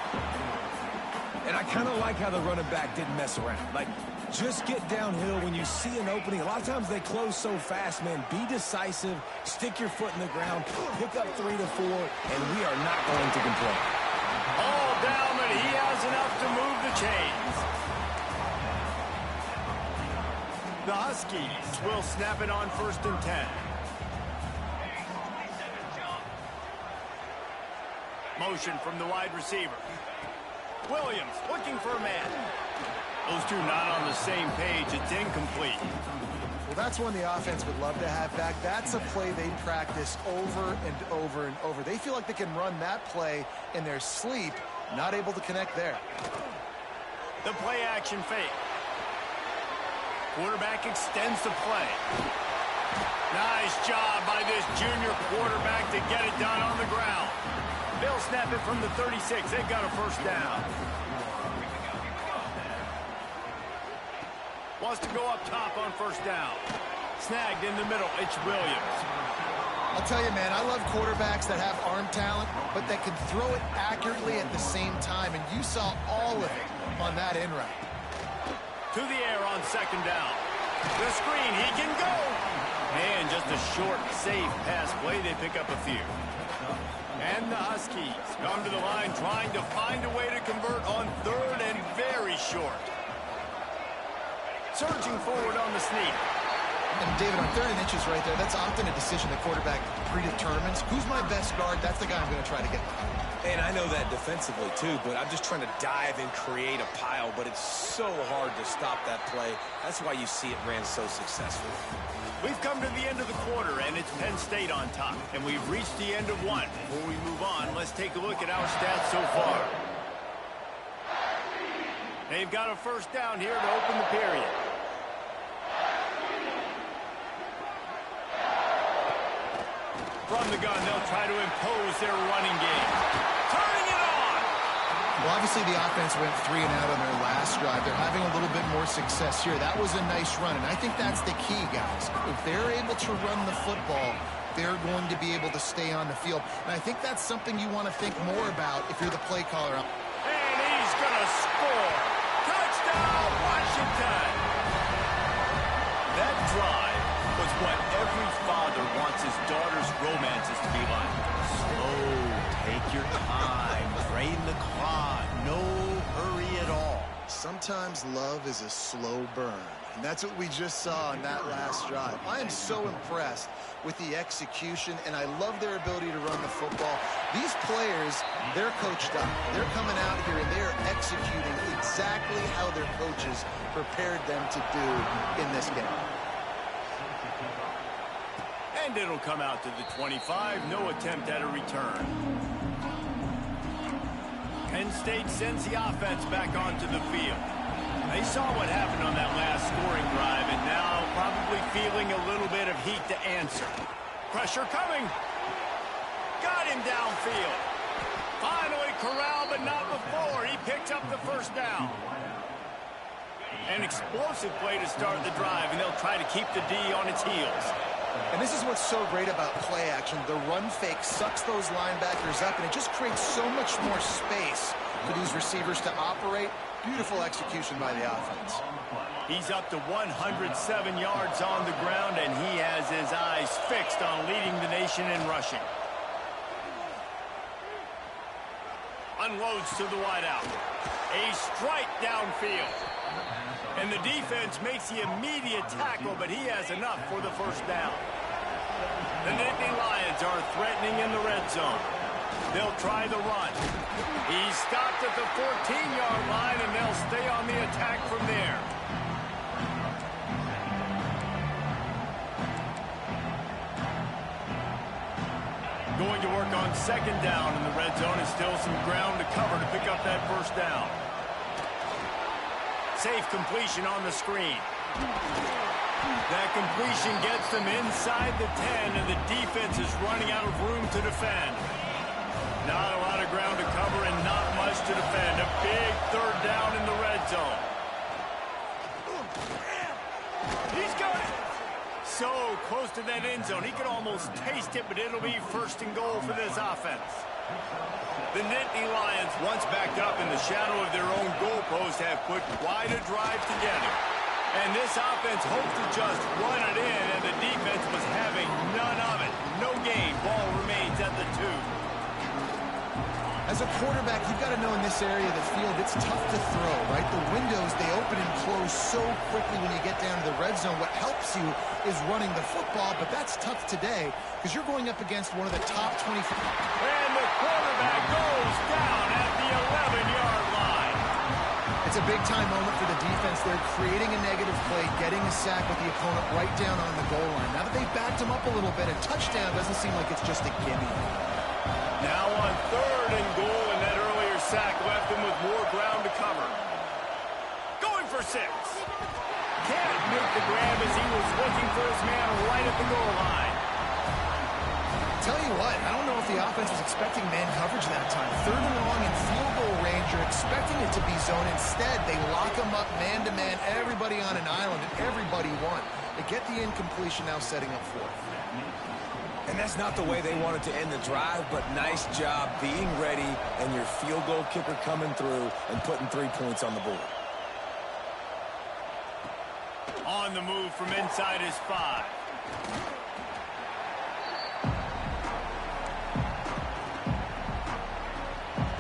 [SPEAKER 2] And I kind of like how the running back didn't mess around. Like, just get downhill when you see an opening. A lot of times they close so fast, man. Be decisive, stick your foot in the ground, pick up 3 to 4, and we are not going to complain.
[SPEAKER 1] All down, but he has enough to move the chains. The Huskies will snap it on 1st and 10. motion from the wide receiver. Williams looking for a man. Those two not on the same page. It's incomplete.
[SPEAKER 3] Well, that's one the offense would love to have back. That's a play they practice over and over and over. They feel like they can run that play in their sleep, not able to connect there.
[SPEAKER 1] The play action fake. Quarterback extends the play. Nice job by this junior quarterback to get it done on the ground. They'll snap it from the 36. They've got a first down. Wants to go up top on first down. Snagged in the middle. It's Williams.
[SPEAKER 3] I'll tell you, man, I love quarterbacks that have arm talent, but that can throw it accurately at the same time, and you saw all of it on that in route.
[SPEAKER 1] To the air on second down. The screen, he can go. And just a short, safe pass play. They pick up a few. And the Huskies come to the line trying to find a way to convert on third and very short. Surging forward on the sneak.
[SPEAKER 3] And David, on 3rd and inches right there, that's often a decision the quarterback predetermines. Who's my best guard? That's the guy I'm going to try to get behind.
[SPEAKER 2] And I know that defensively, too, but I'm just trying to dive and create a pile, but it's so hard to stop that play. That's why you see it ran so successful.
[SPEAKER 1] We've come to the end of the quarter, and it's Penn State on top. And we've reached the end of one. Before we move on, let's take a look at our stats so far. They've got a first down here to open the period. From the gun, they'll try to impose their running game. Turning it on!
[SPEAKER 3] Well, obviously the offense went 3 and out on their last drive. They're having a little bit more success here. That was a nice run, and I think that's the key, guys. If they're able to run the football, they're going to be able to stay on the field. And I think that's something you want to think more about if you're the play caller.
[SPEAKER 1] And he's going to score. Touchdown, Washington! That drive was what every father wants his daughter's romances to be like. Slow, take your time, drain the clock, no hurry at all.
[SPEAKER 3] Sometimes love is a slow burn, and that's what we just saw on that last drive. I am so impressed with the execution, and I love their ability to run the football. These players, they're coached up. They're coming out here, and they're executing exactly how their coaches prepared them to do in this game.
[SPEAKER 1] And it'll come out to the 25. No attempt at a return. Penn State sends the offense back onto the field. They saw what happened on that last scoring drive, and now probably feeling a little bit of heat to answer. Pressure coming. Got him downfield. Finally corralled, but not before. He picks up the first down. An explosive play to start the drive, and they'll try to keep the D on its heels.
[SPEAKER 3] And this is what's so great about play action. The run fake sucks those linebackers up, and it just creates so much more space for these receivers to operate. Beautiful execution by the offense.
[SPEAKER 1] He's up to 107 yards on the ground, and he has his eyes fixed on leading the nation in rushing. Unloads to the wideout. A strike downfield. And the defense makes the immediate tackle, but he has enough for the first down. The Nittany Lions are threatening in the red zone. They'll try the run. He's stopped at the 14-yard line, and they'll stay on the attack from there. Going to work on second down in the red zone, and still some ground to cover to pick up that first down. Safe completion on the screen. That completion gets them inside the 10, and the defense is running out of room to defend. Not a lot of ground to cover and not much to defend. A big third down in the red zone. He's got it. So close to that end zone. He could almost taste it, but it'll be first and goal for this offense. The Nittany Lions, once backed up in the shadow of their own goalpost, have put quite a drive together. And this offense hoped to just run it in, and the defense was having none of it. No gain. Ball remains at the 2.
[SPEAKER 3] As a quarterback, you've got to know in this area of the field, it's tough to throw, right? The windows, they open and close so quickly when you get down to the red zone. What helps you is running the football, but that's tough today because you're going up against one of the top 20.
[SPEAKER 1] And the Quarterback goes down at the 11-yard line.
[SPEAKER 3] It's a big-time moment for the defense. They're creating a negative play, getting a sack with the opponent right down on the goal line. Now that they've backed him up a little bit, a touchdown doesn't seem like it's just a gimme.
[SPEAKER 1] Now on 3rd and goal, and that earlier sack left him with more ground to cover. Going for 6. Can't make the grab as he was looking for his man right at the goal line.
[SPEAKER 3] Tell you what, I don't know if the offense was expecting man coverage that time. 3rd and long in field goal range, you're expecting it to be zone. Instead, they lock them up man-to-man, everybody on an island, and everybody won. They get the incompletion, now setting up 4th.
[SPEAKER 2] And that's not the way they wanted to end the drive, but nice job being ready and your field goal kicker coming through and putting 3 points on the board.
[SPEAKER 1] On the move from inside his 5.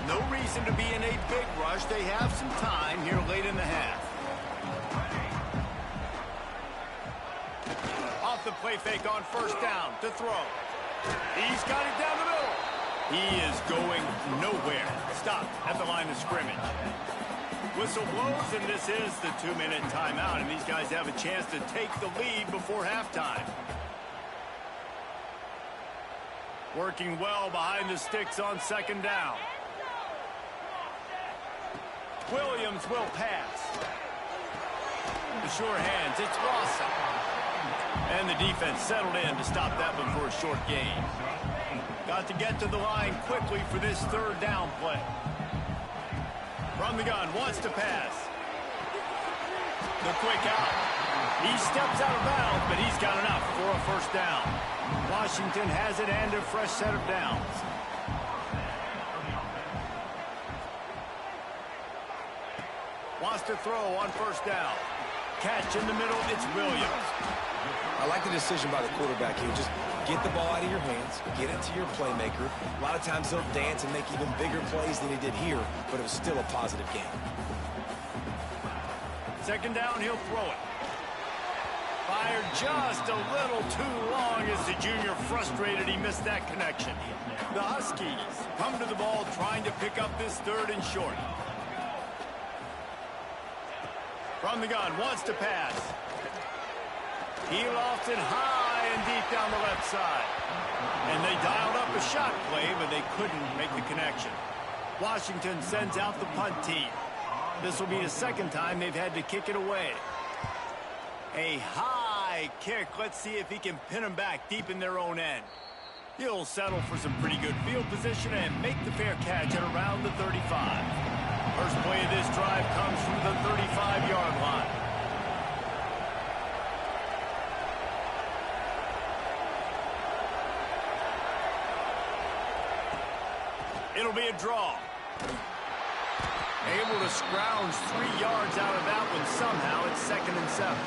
[SPEAKER 1] No reason to be in a big rush. They have some time here late in the half. Off the play fake on 1st down to throw. He's got it down the middle. He is going nowhere. Stopped at the line of scrimmage. Whistle blows, and this is the 2-minute timeout, and these guys have a chance to take the lead before halftime. Working well behind the sticks on 2nd down. Williams will pass. The sure hands, it's Lawson. And the defense settled in to stop that one for a short gain. Got to get to the line quickly for this 3rd down play. From the gun, wants to pass. The quick out. He steps out of bounds, but he's got enough for a 1st down. Washington has it and a fresh set of downs. Wants to throw on 1st down. Catch in the middle, it's Williams.
[SPEAKER 2] I like the decision by the quarterback here. Just get the ball out of your hands, get it to your playmaker. A lot of times he'll dance and make even bigger plays than he did here, but it was still a positive game.
[SPEAKER 1] 2nd down, he'll throw it. Fired just a little too long as the junior frustrated he missed that connection. The Huskies come to the ball trying to pick up this 3rd and short. From the gun, wants to pass. He lofts it high and deep down the left side. And they dialed up a shot play, but they couldn't make the connection. Washington sends out the punt team. This will be the 2nd time they've had to kick it away. A high kick. Let's see if he can pin them back deep in their own end. He'll settle for some pretty good field position and make the fair catch at around the 35. First play of this drive comes from the 35-yard line. It'll be a draw. Able to scrounge 3 yards out of that one somehow. It's 2nd and 7.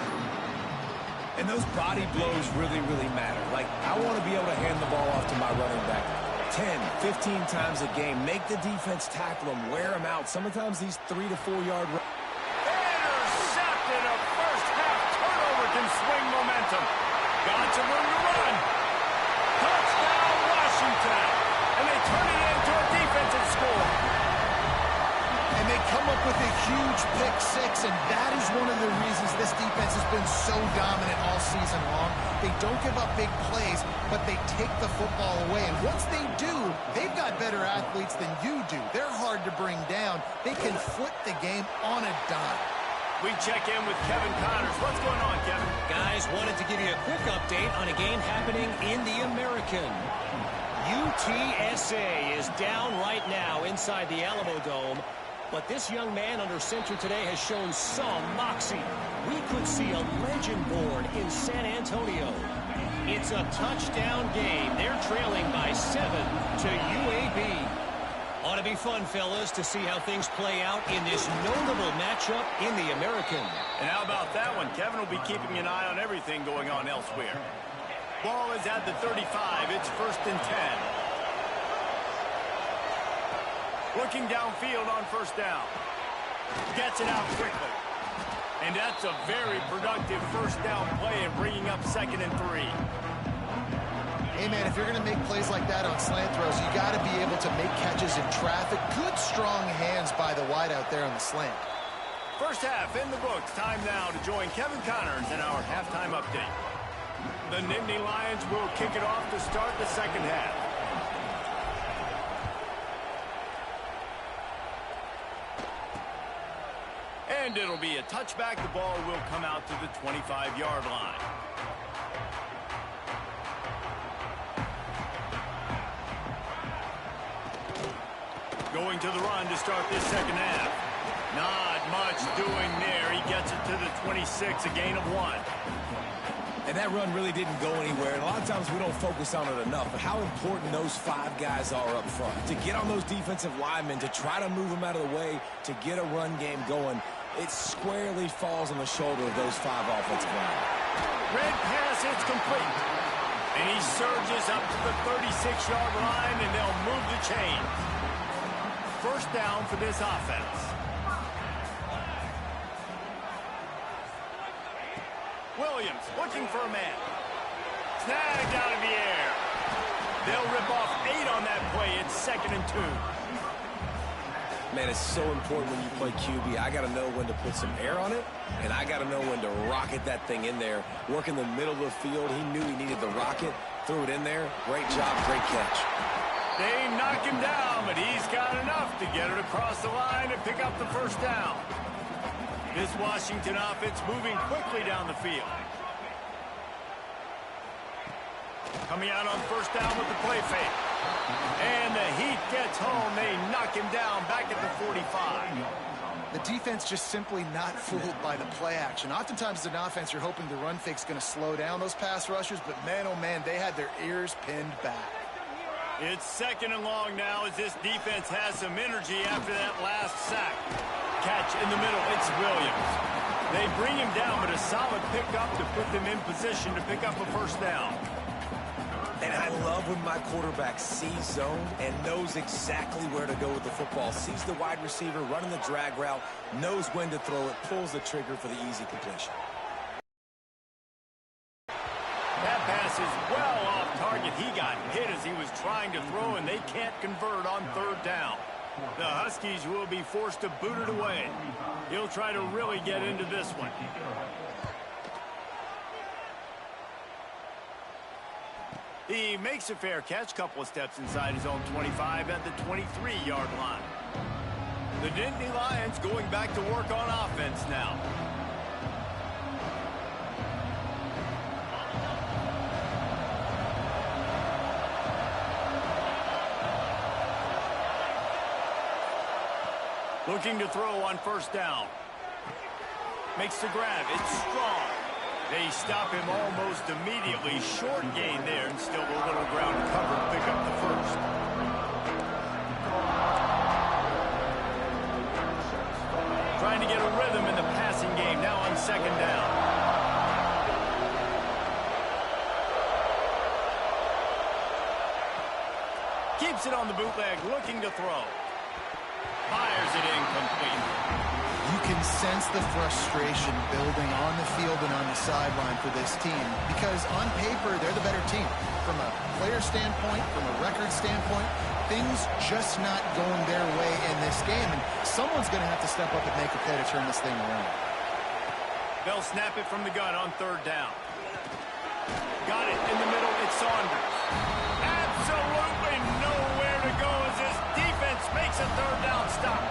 [SPEAKER 2] And those body blows really, really matter. Like, I want to be able to hand the ball off to my running back 10, 15 times a game. Make the defense tackle them, wear them out. Sometimes these 3 to 4 yard runs.
[SPEAKER 1] Intercepted. A first-half turnover can swing momentum. Got some room to run. Touchdown, Washington. And they turn it into a defensive score.
[SPEAKER 3] And they come up with a huge pick 6, and that is one of the reasons this defense has been so dominant all season long. They don't give up big plays, but they take the football away. And once they do, they've got better athletes than you do. They're hard to bring down. They can flip the game on a dime.
[SPEAKER 1] We check in with Kevin Connors. What's going on, Kevin?
[SPEAKER 4] Guys, wanted to give you a quick update on a game happening in the American. UTSA is down right now inside the Alamo Dome. But this young man under center today has shown some moxie. We could see a legend born in San Antonio. It's a touchdown game. They're trailing by 7 to UAB. Ought to be fun, fellas, to see how things play out in this notable matchup in the American.
[SPEAKER 1] And how about that one? Kevin will be keeping an eye on everything going on elsewhere. Ball is at the 35. It's 1st and 10. Looking downfield on 1st down. Gets it out quickly. And that's a very productive 1st down play and bringing up 2nd and 3.
[SPEAKER 3] Hey, man, if you're going to make plays like that on slant throws, you got to be able to make catches in traffic. Good, strong hands by the wideout there on the slant.
[SPEAKER 1] First half in the books. Time now to join Kevin Connors in our halftime update. The Nittany Lions will kick it off to start the second half. And it'll be a touchback. The ball will come out to the 25-yard line. Going to the run to start this second half. Not much doing there. He gets it to the 26, a gain of 1.
[SPEAKER 2] And that run really didn't go anywhere. And a lot of times we don't focus on it enough, but how important those 5 guys are up front. To get on those defensive linemen, to try to move them out of the way, to get a run game going, it squarely falls on the shoulder of those 5 offensive linemen.
[SPEAKER 1] Red pass, it's complete. And he surges up to the 36-yard line, and they'll move the chains. First down for this offense. Williams looking for a man. Snagged out of the air. They'll rip off 8 on that play. It's 2nd and 2.
[SPEAKER 2] Man, it's so important when you play QB. I got to know when to put some air on it, and I got to know when to rocket that thing in there. Work in the middle of the field. He knew he needed the rocket. Threw it in there. Great job, great catch.
[SPEAKER 1] They knock him down, but he's got enough to get it across the line and pick up the first down. This Washington offense moving quickly down the field. Coming out on first down with the play fake. And the Heat gets home. They knock him down back at the 45.
[SPEAKER 3] The defense just simply not fooled by the play action. Oftentimes as an offense, you're hoping the run fake's going to slow down those pass rushers, but man, oh man, they had their ears pinned back.
[SPEAKER 1] It's 2nd and long now as this defense has some energy after that last sack. Catch in the middle, it's Williams. They bring him down, but a solid pickup to put them in position to pick up a first down.
[SPEAKER 2] And I love when my quarterback sees zone and knows exactly where to go with the football. Sees the wide receiver running the drag route, knows when to throw it, pulls the trigger for the easy completion.
[SPEAKER 1] That pass is well off target. He got hit as he was trying to throw, and they can't convert on 3rd down. The Huskies will be forced to boot it away. He'll try to really get into this one. He makes a fair catch, couple of steps inside his own 25 at the 23-yard line. The Nittany Lions going back to work on offense now. Looking to throw on first down. Makes the grab. It's strong. They stop him almost immediately. Short gain there, and still a little ground cover to pick up the first. Trying to get a rhythm in the passing game now on 2nd down. Keeps it on the bootleg, looking to throw. Fires it incomplete.
[SPEAKER 3] You can sense the frustration building on the field and on the sideline for this team because on paper, they're the better team. From a player standpoint, from a record standpoint, things just not going their way in this game, and someone's going to have to step up and make a play to turn this thing around.
[SPEAKER 1] They'll snap it from the gun on 3rd down. Got it in the middle. It's Saunders. Absolutely nowhere to go as this defense makes a 3rd down stop.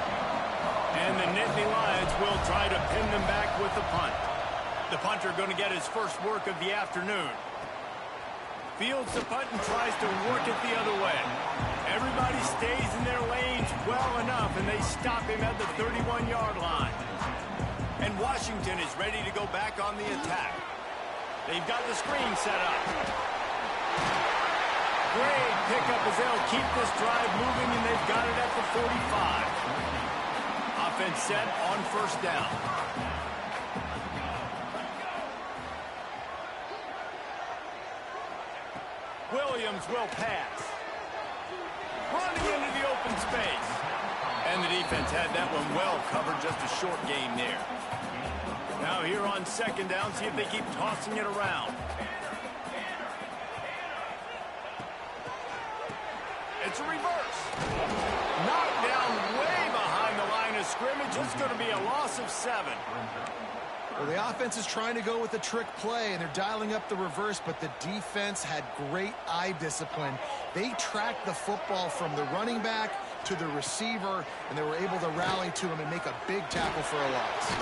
[SPEAKER 1] And the Nittany Lions will try to pin them back with the punt. The punter going to get his first work of the afternoon. Fields the punt and tries to work it the other way. Everybody stays in their lanes well enough, and they stop him at the 31-yard line. And Washington is ready to go back on the attack. They've got the screen set up. Great pickup as they'll keep this drive moving, and they've got it at the 45. Offense set on first down. Williams will pass. Running into the open space. And the defense had that one well covered, just a short game there. Now here on 2nd down, see if they keep tossing it around. a reverse. Knocked down way behind the line of scrimmage. It's going to be a loss of 7.
[SPEAKER 3] Well, the offense is trying to go with a trick play, and they're dialing up the reverse, but the defense had great eye discipline. They tracked the football from the running back to the receiver, and they were able to rally to him and make a big tackle for a loss.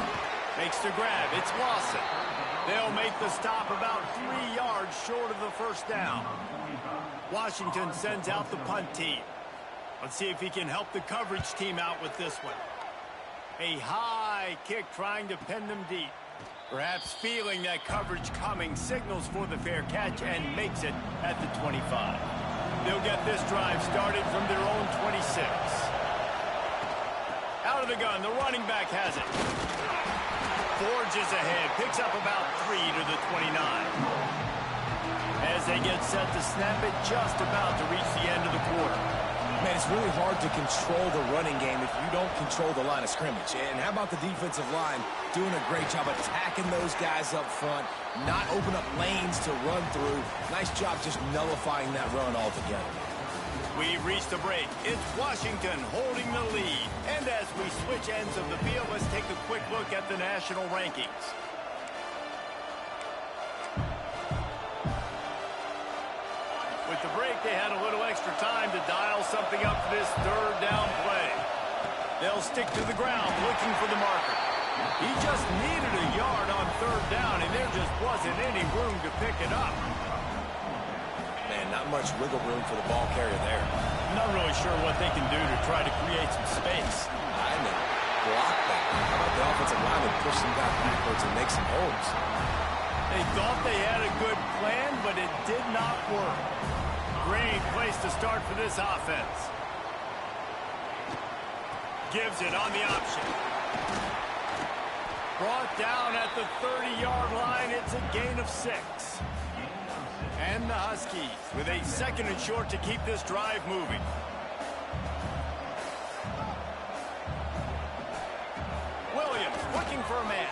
[SPEAKER 1] Makes the grab. It's Lawson. They'll make the stop about 3 yards short of the first down. Washington sends out the punt team. Let's see if he can help the coverage team out with this one. A high kick trying to pin them deep. Perhaps feeling that coverage coming, signals for the fair catch and makes it at the 25. They'll get this drive started from their own 26. Out of the gun, the running back has it. Forges ahead, picks up about 3 to the 29. As they get set to snap it, just about to reach the end of the quarter.
[SPEAKER 2] Man, it's really hard to control the running game if you don't control the line of scrimmage. And how about the defensive line doing a great job attacking those guys up front, not open up lanes to run through. Nice job just nullifying that run altogether.
[SPEAKER 1] We've reached the break. It's Washington holding the lead. And as we switch ends of the field, let's take a quick look at the national rankings. With the break, they had a little extra time to dial something up for this third down play. They'll stick to the ground looking for the marker. He just needed a yard on third down, and there just wasn't any room to pick it up.
[SPEAKER 2] Man, not much wiggle room for the ball carrier there.
[SPEAKER 1] Not really sure what they can do to try to create some space.
[SPEAKER 2] I know. Block that. How about the offensive lineman push some guys backwards and make some holes?
[SPEAKER 1] They thought they had a good plan, but it did not work. Great place to start for this offense. Gives it on the option. Brought down at the 30-yard line. It's a gain of 6. And the Huskies with a 2nd and short to keep this drive moving. Williams looking for a man.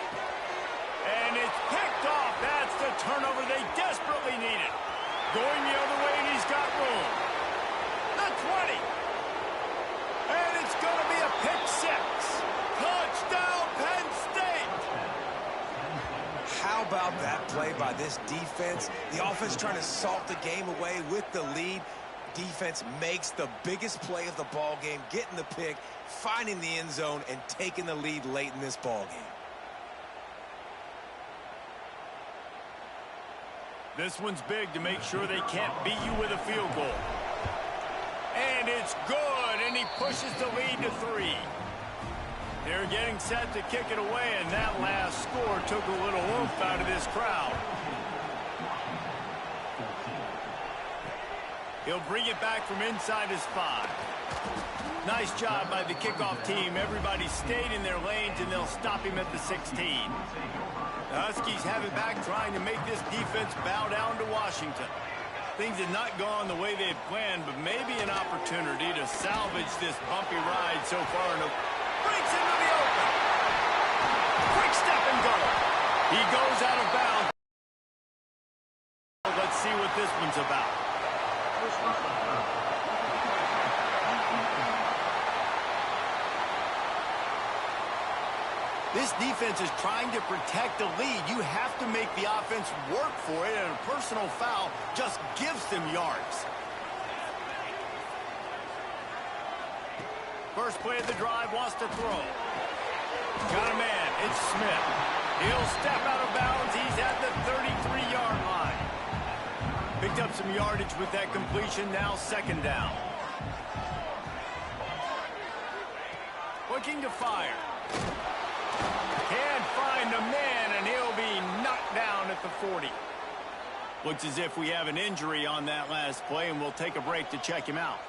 [SPEAKER 1] And it's picked off. That's the turnover they desperately needed. Going the other way, and he's got room. The 20. And it's going to be a pick 6. Touchdown, Penn State.
[SPEAKER 2] How about that play by this defense? The offense trying to salt the game away with the lead. Defense makes the biggest play of the ball game, getting the pick, finding the end zone, and taking the lead late in this ball game.
[SPEAKER 1] This one's big to make sure they can't beat you with a field goal. And it's good, and he pushes the lead to 3. They're getting set to kick it away, and that last score took a little oomph out of this crowd. He'll bring it back from inside his 5. Nice job by the kickoff team. Everybody stayed in their lanes, and they'll stop him at the 16. The Huskies have it back, trying to make this defense bow down to Washington. Things had not gone the way they had planned, but maybe an opportunity to salvage this bumpy ride so far. And breaks into the open. Quick step and go. He goes out of bounds. Let's see what this one's about. This defense is trying to protect the lead. You have to make the offense work for it, and a personal foul just gives them yards. First play of the drive, wants to throw. Got a man, it's Smith. He'll step out of bounds. He's at the 33-yard line. Picked up some yardage with that completion, now 2nd down. Looking to fire. Can't find a man, and he'll be knocked down at the 40. Looks as if we have an injury on that last play, and we'll take a break to check him out.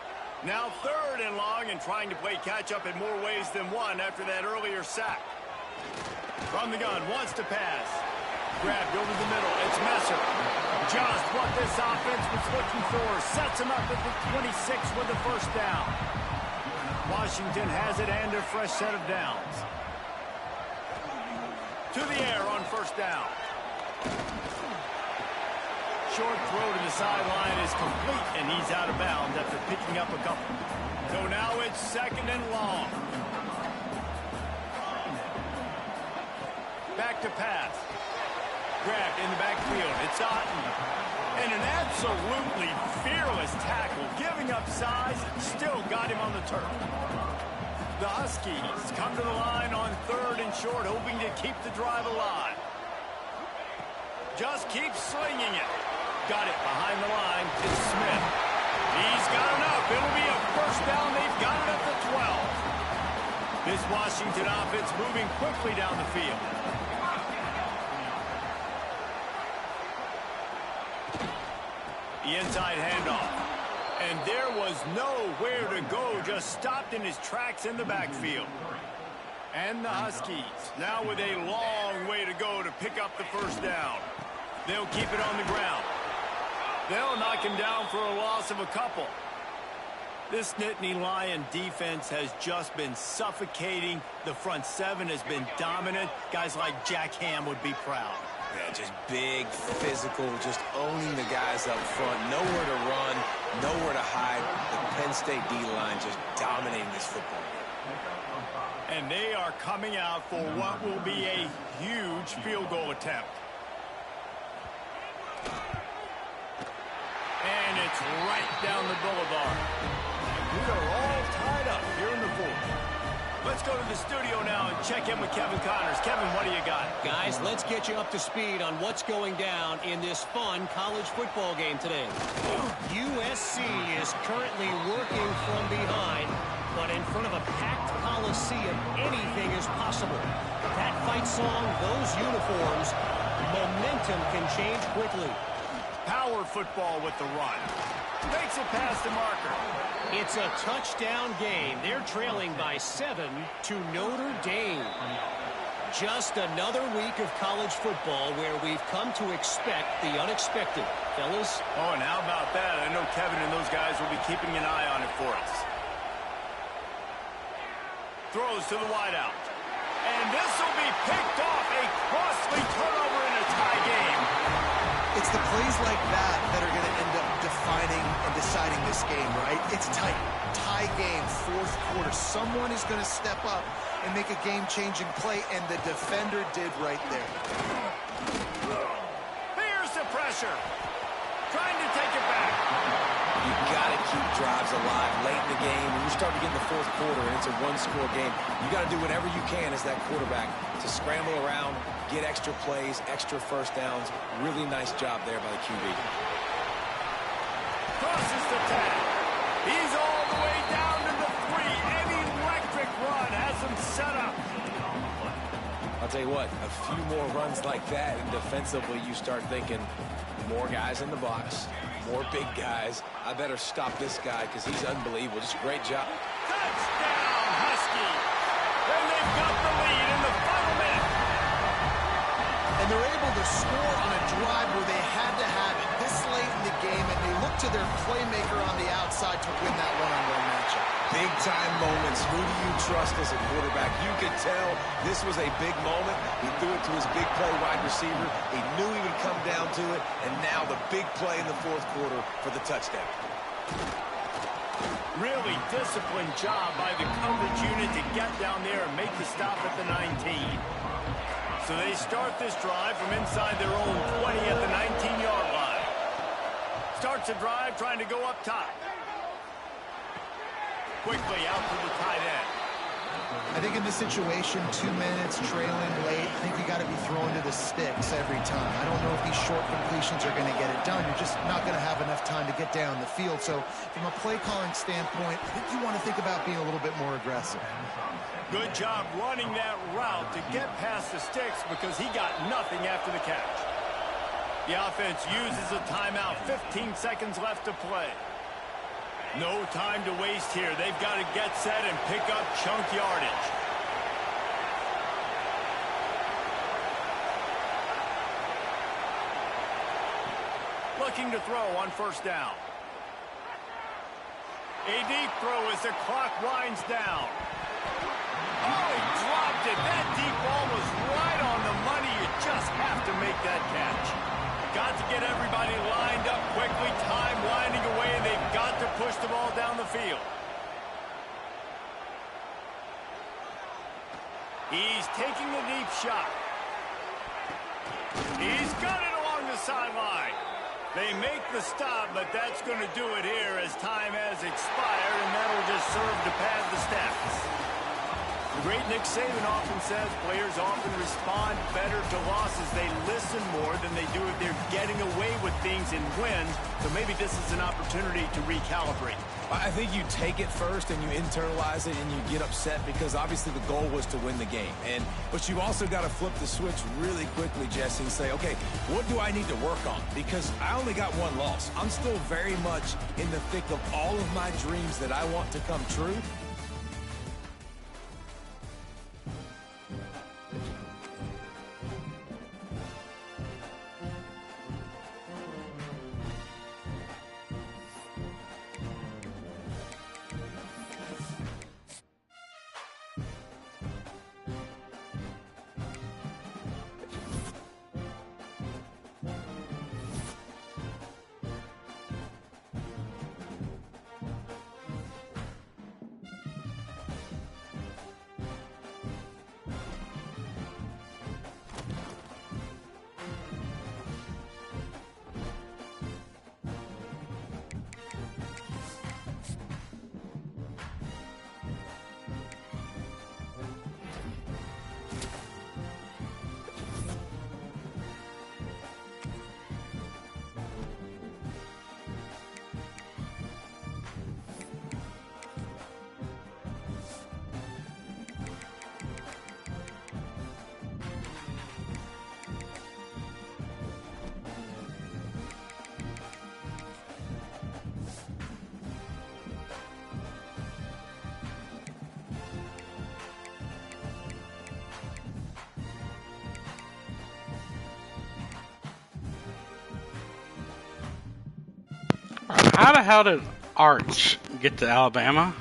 [SPEAKER 1] Now 3rd and long, and trying to play catch-up in more ways than one after that earlier sack. From the gun, wants to pass. Grabbed over the middle. It's Messer. Just what this offense was looking for. Sets him up at the 26 with the 1st down. Washington has it and a fresh set of downs. To the air on 1st down. short throw to the sideline is complete, and he's out of bounds after picking up a couple. So now it's 2nd and long. Back to pass. Grabbed in the backfield. It's Otten. And an absolutely fearless tackle, giving up size, still got him on the turf. The Huskies come to the line on 3rd and short, hoping to keep the drive alive. Just keep slinging it. Got it behind the line. It's Smith. He's got enough. It'll be a first down. They've got it at the 12. This Washington offense moving quickly down the field. The inside handoff. And there was nowhere to go, just stopped in his tracks in the backfield. And the Huskies now with a long way to go to pick up the first down. They'll keep it on the ground. They'll knock him down for a loss of a couple. This Nittany Lion defense has just been suffocating. The front 7 has been dominant. Guys like Jack Ham would be proud.
[SPEAKER 2] Yeah, just big, physical, just owning the guys up front. Nowhere to run, nowhere to hide. The Penn State D-line just dominating this football game.
[SPEAKER 1] And they are coming out for what will be a huge field goal attempt. And it's right down the boulevard. We are all tied up here in the 4th. Let's go to the studio now and check in with Kevin Connors. Kevin, what do you got?
[SPEAKER 4] Guys, let's get you up to speed on what's going down in this fun college football game today. USC is currently working from behind, but in front of a packed Coliseum, anything is possible. That fight song, those uniforms, momentum can change quickly.
[SPEAKER 1] Power football with the run. Makes it past the marker.
[SPEAKER 4] It's a touchdown game. They're trailing by 7 to Notre Dame. Just another week of college football where we've come to expect the unexpected. Fellas?
[SPEAKER 1] Oh, and how about that? I know Kevin and those guys will be keeping an eye on it for us. Throws to the wideout. And this will be picked off. A costly turnover in a tie game.
[SPEAKER 3] It's the plays like that that are going to end up defining and deciding this game, right? It's tight. Tie game, 4th quarter. Someone is going to step up and make a game-changing play, and the defender did right there.
[SPEAKER 1] Here's the pressure. Trying to take it back.
[SPEAKER 2] You got to keep drives alive late in the game. When you start to get in the 4th quarter and it's a 1-score game, you got to do whatever you can as that quarterback to scramble around, get extra plays, extra first downs. Really nice job there by the QB.
[SPEAKER 1] Crosses the 10. He's all the way down to the 3. An electric run has him set up.
[SPEAKER 2] I'll tell you what, a few more runs like that, and defensively you start thinking more guys in the box, more big guys. I better stop this guy because he's unbelievable. Just a great job.
[SPEAKER 1] Touchdown, Husky. And they've got the lead in the final minute.
[SPEAKER 3] And they're able to score on a drive where they had to have it this late in the game, and they look to their playmaker on the outside to win that one-on-one matchup.
[SPEAKER 2] Big-time moments. Who do you trust as a quarterback? You could tell this was a big moment. He threw it to his big play wide receiver. He knew he would come down to it, and now the big play in the 4th quarter for the touchdown.
[SPEAKER 1] Really disciplined job by the coverage unit to get down there and make the stop at the 19. So they start this drive from inside their own 20 at the 19-yard line. Starts a drive trying to go up top. Quickly out to the tight end.
[SPEAKER 3] I think in this situation, 2 minutes, trailing late, I think you got to be throwing to the sticks every time. I don't know if these short completions are going to get it done. You're just not going to have enough time to get down the field. So from a play calling standpoint, I think you want to think about being a little bit more aggressive.
[SPEAKER 1] Good job running that route to get past the sticks because he got nothing after the catch. The offense uses a timeout. 15 seconds left to play. No time to waste here. They've got to get set and pick up chunk yardage. Looking to throw on first down. A deep throw as the clock winds down. Oh, he dropped it. That deep ball was right on the money. You just have to make that catch. got to get everybody lined up quickly, time winding away, and they've got to push the ball down the field. He's taking a deep shot. He's got it along the sideline. They make the stop, but that's going to do it here as time has expired, and that'll just serve to pad the stats. The great Nick Saban often says players often respond better to losses. They listen more than they do if they're getting away with things in wins. So maybe this is an opportunity to recalibrate.
[SPEAKER 2] I think you take it first and you internalize it and you get upset because obviously the goal was to win the game. But you've also got to flip the switch really quickly, Jesse, and say, okay, what do I need to work on? Because I only got one loss. I'm still very much in the thick of all of my dreams that I want to come true.
[SPEAKER 5] How the hell did Arch get to Alabama?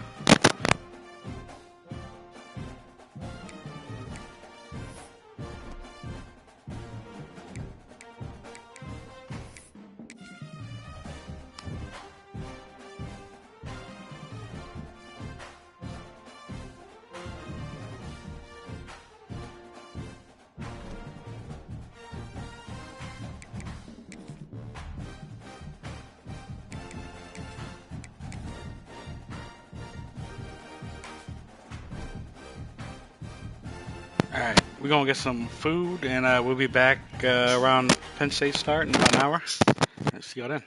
[SPEAKER 5] Alright, we're gonna get some food and we'll be back around Penn State start in about an hour. See y'all then.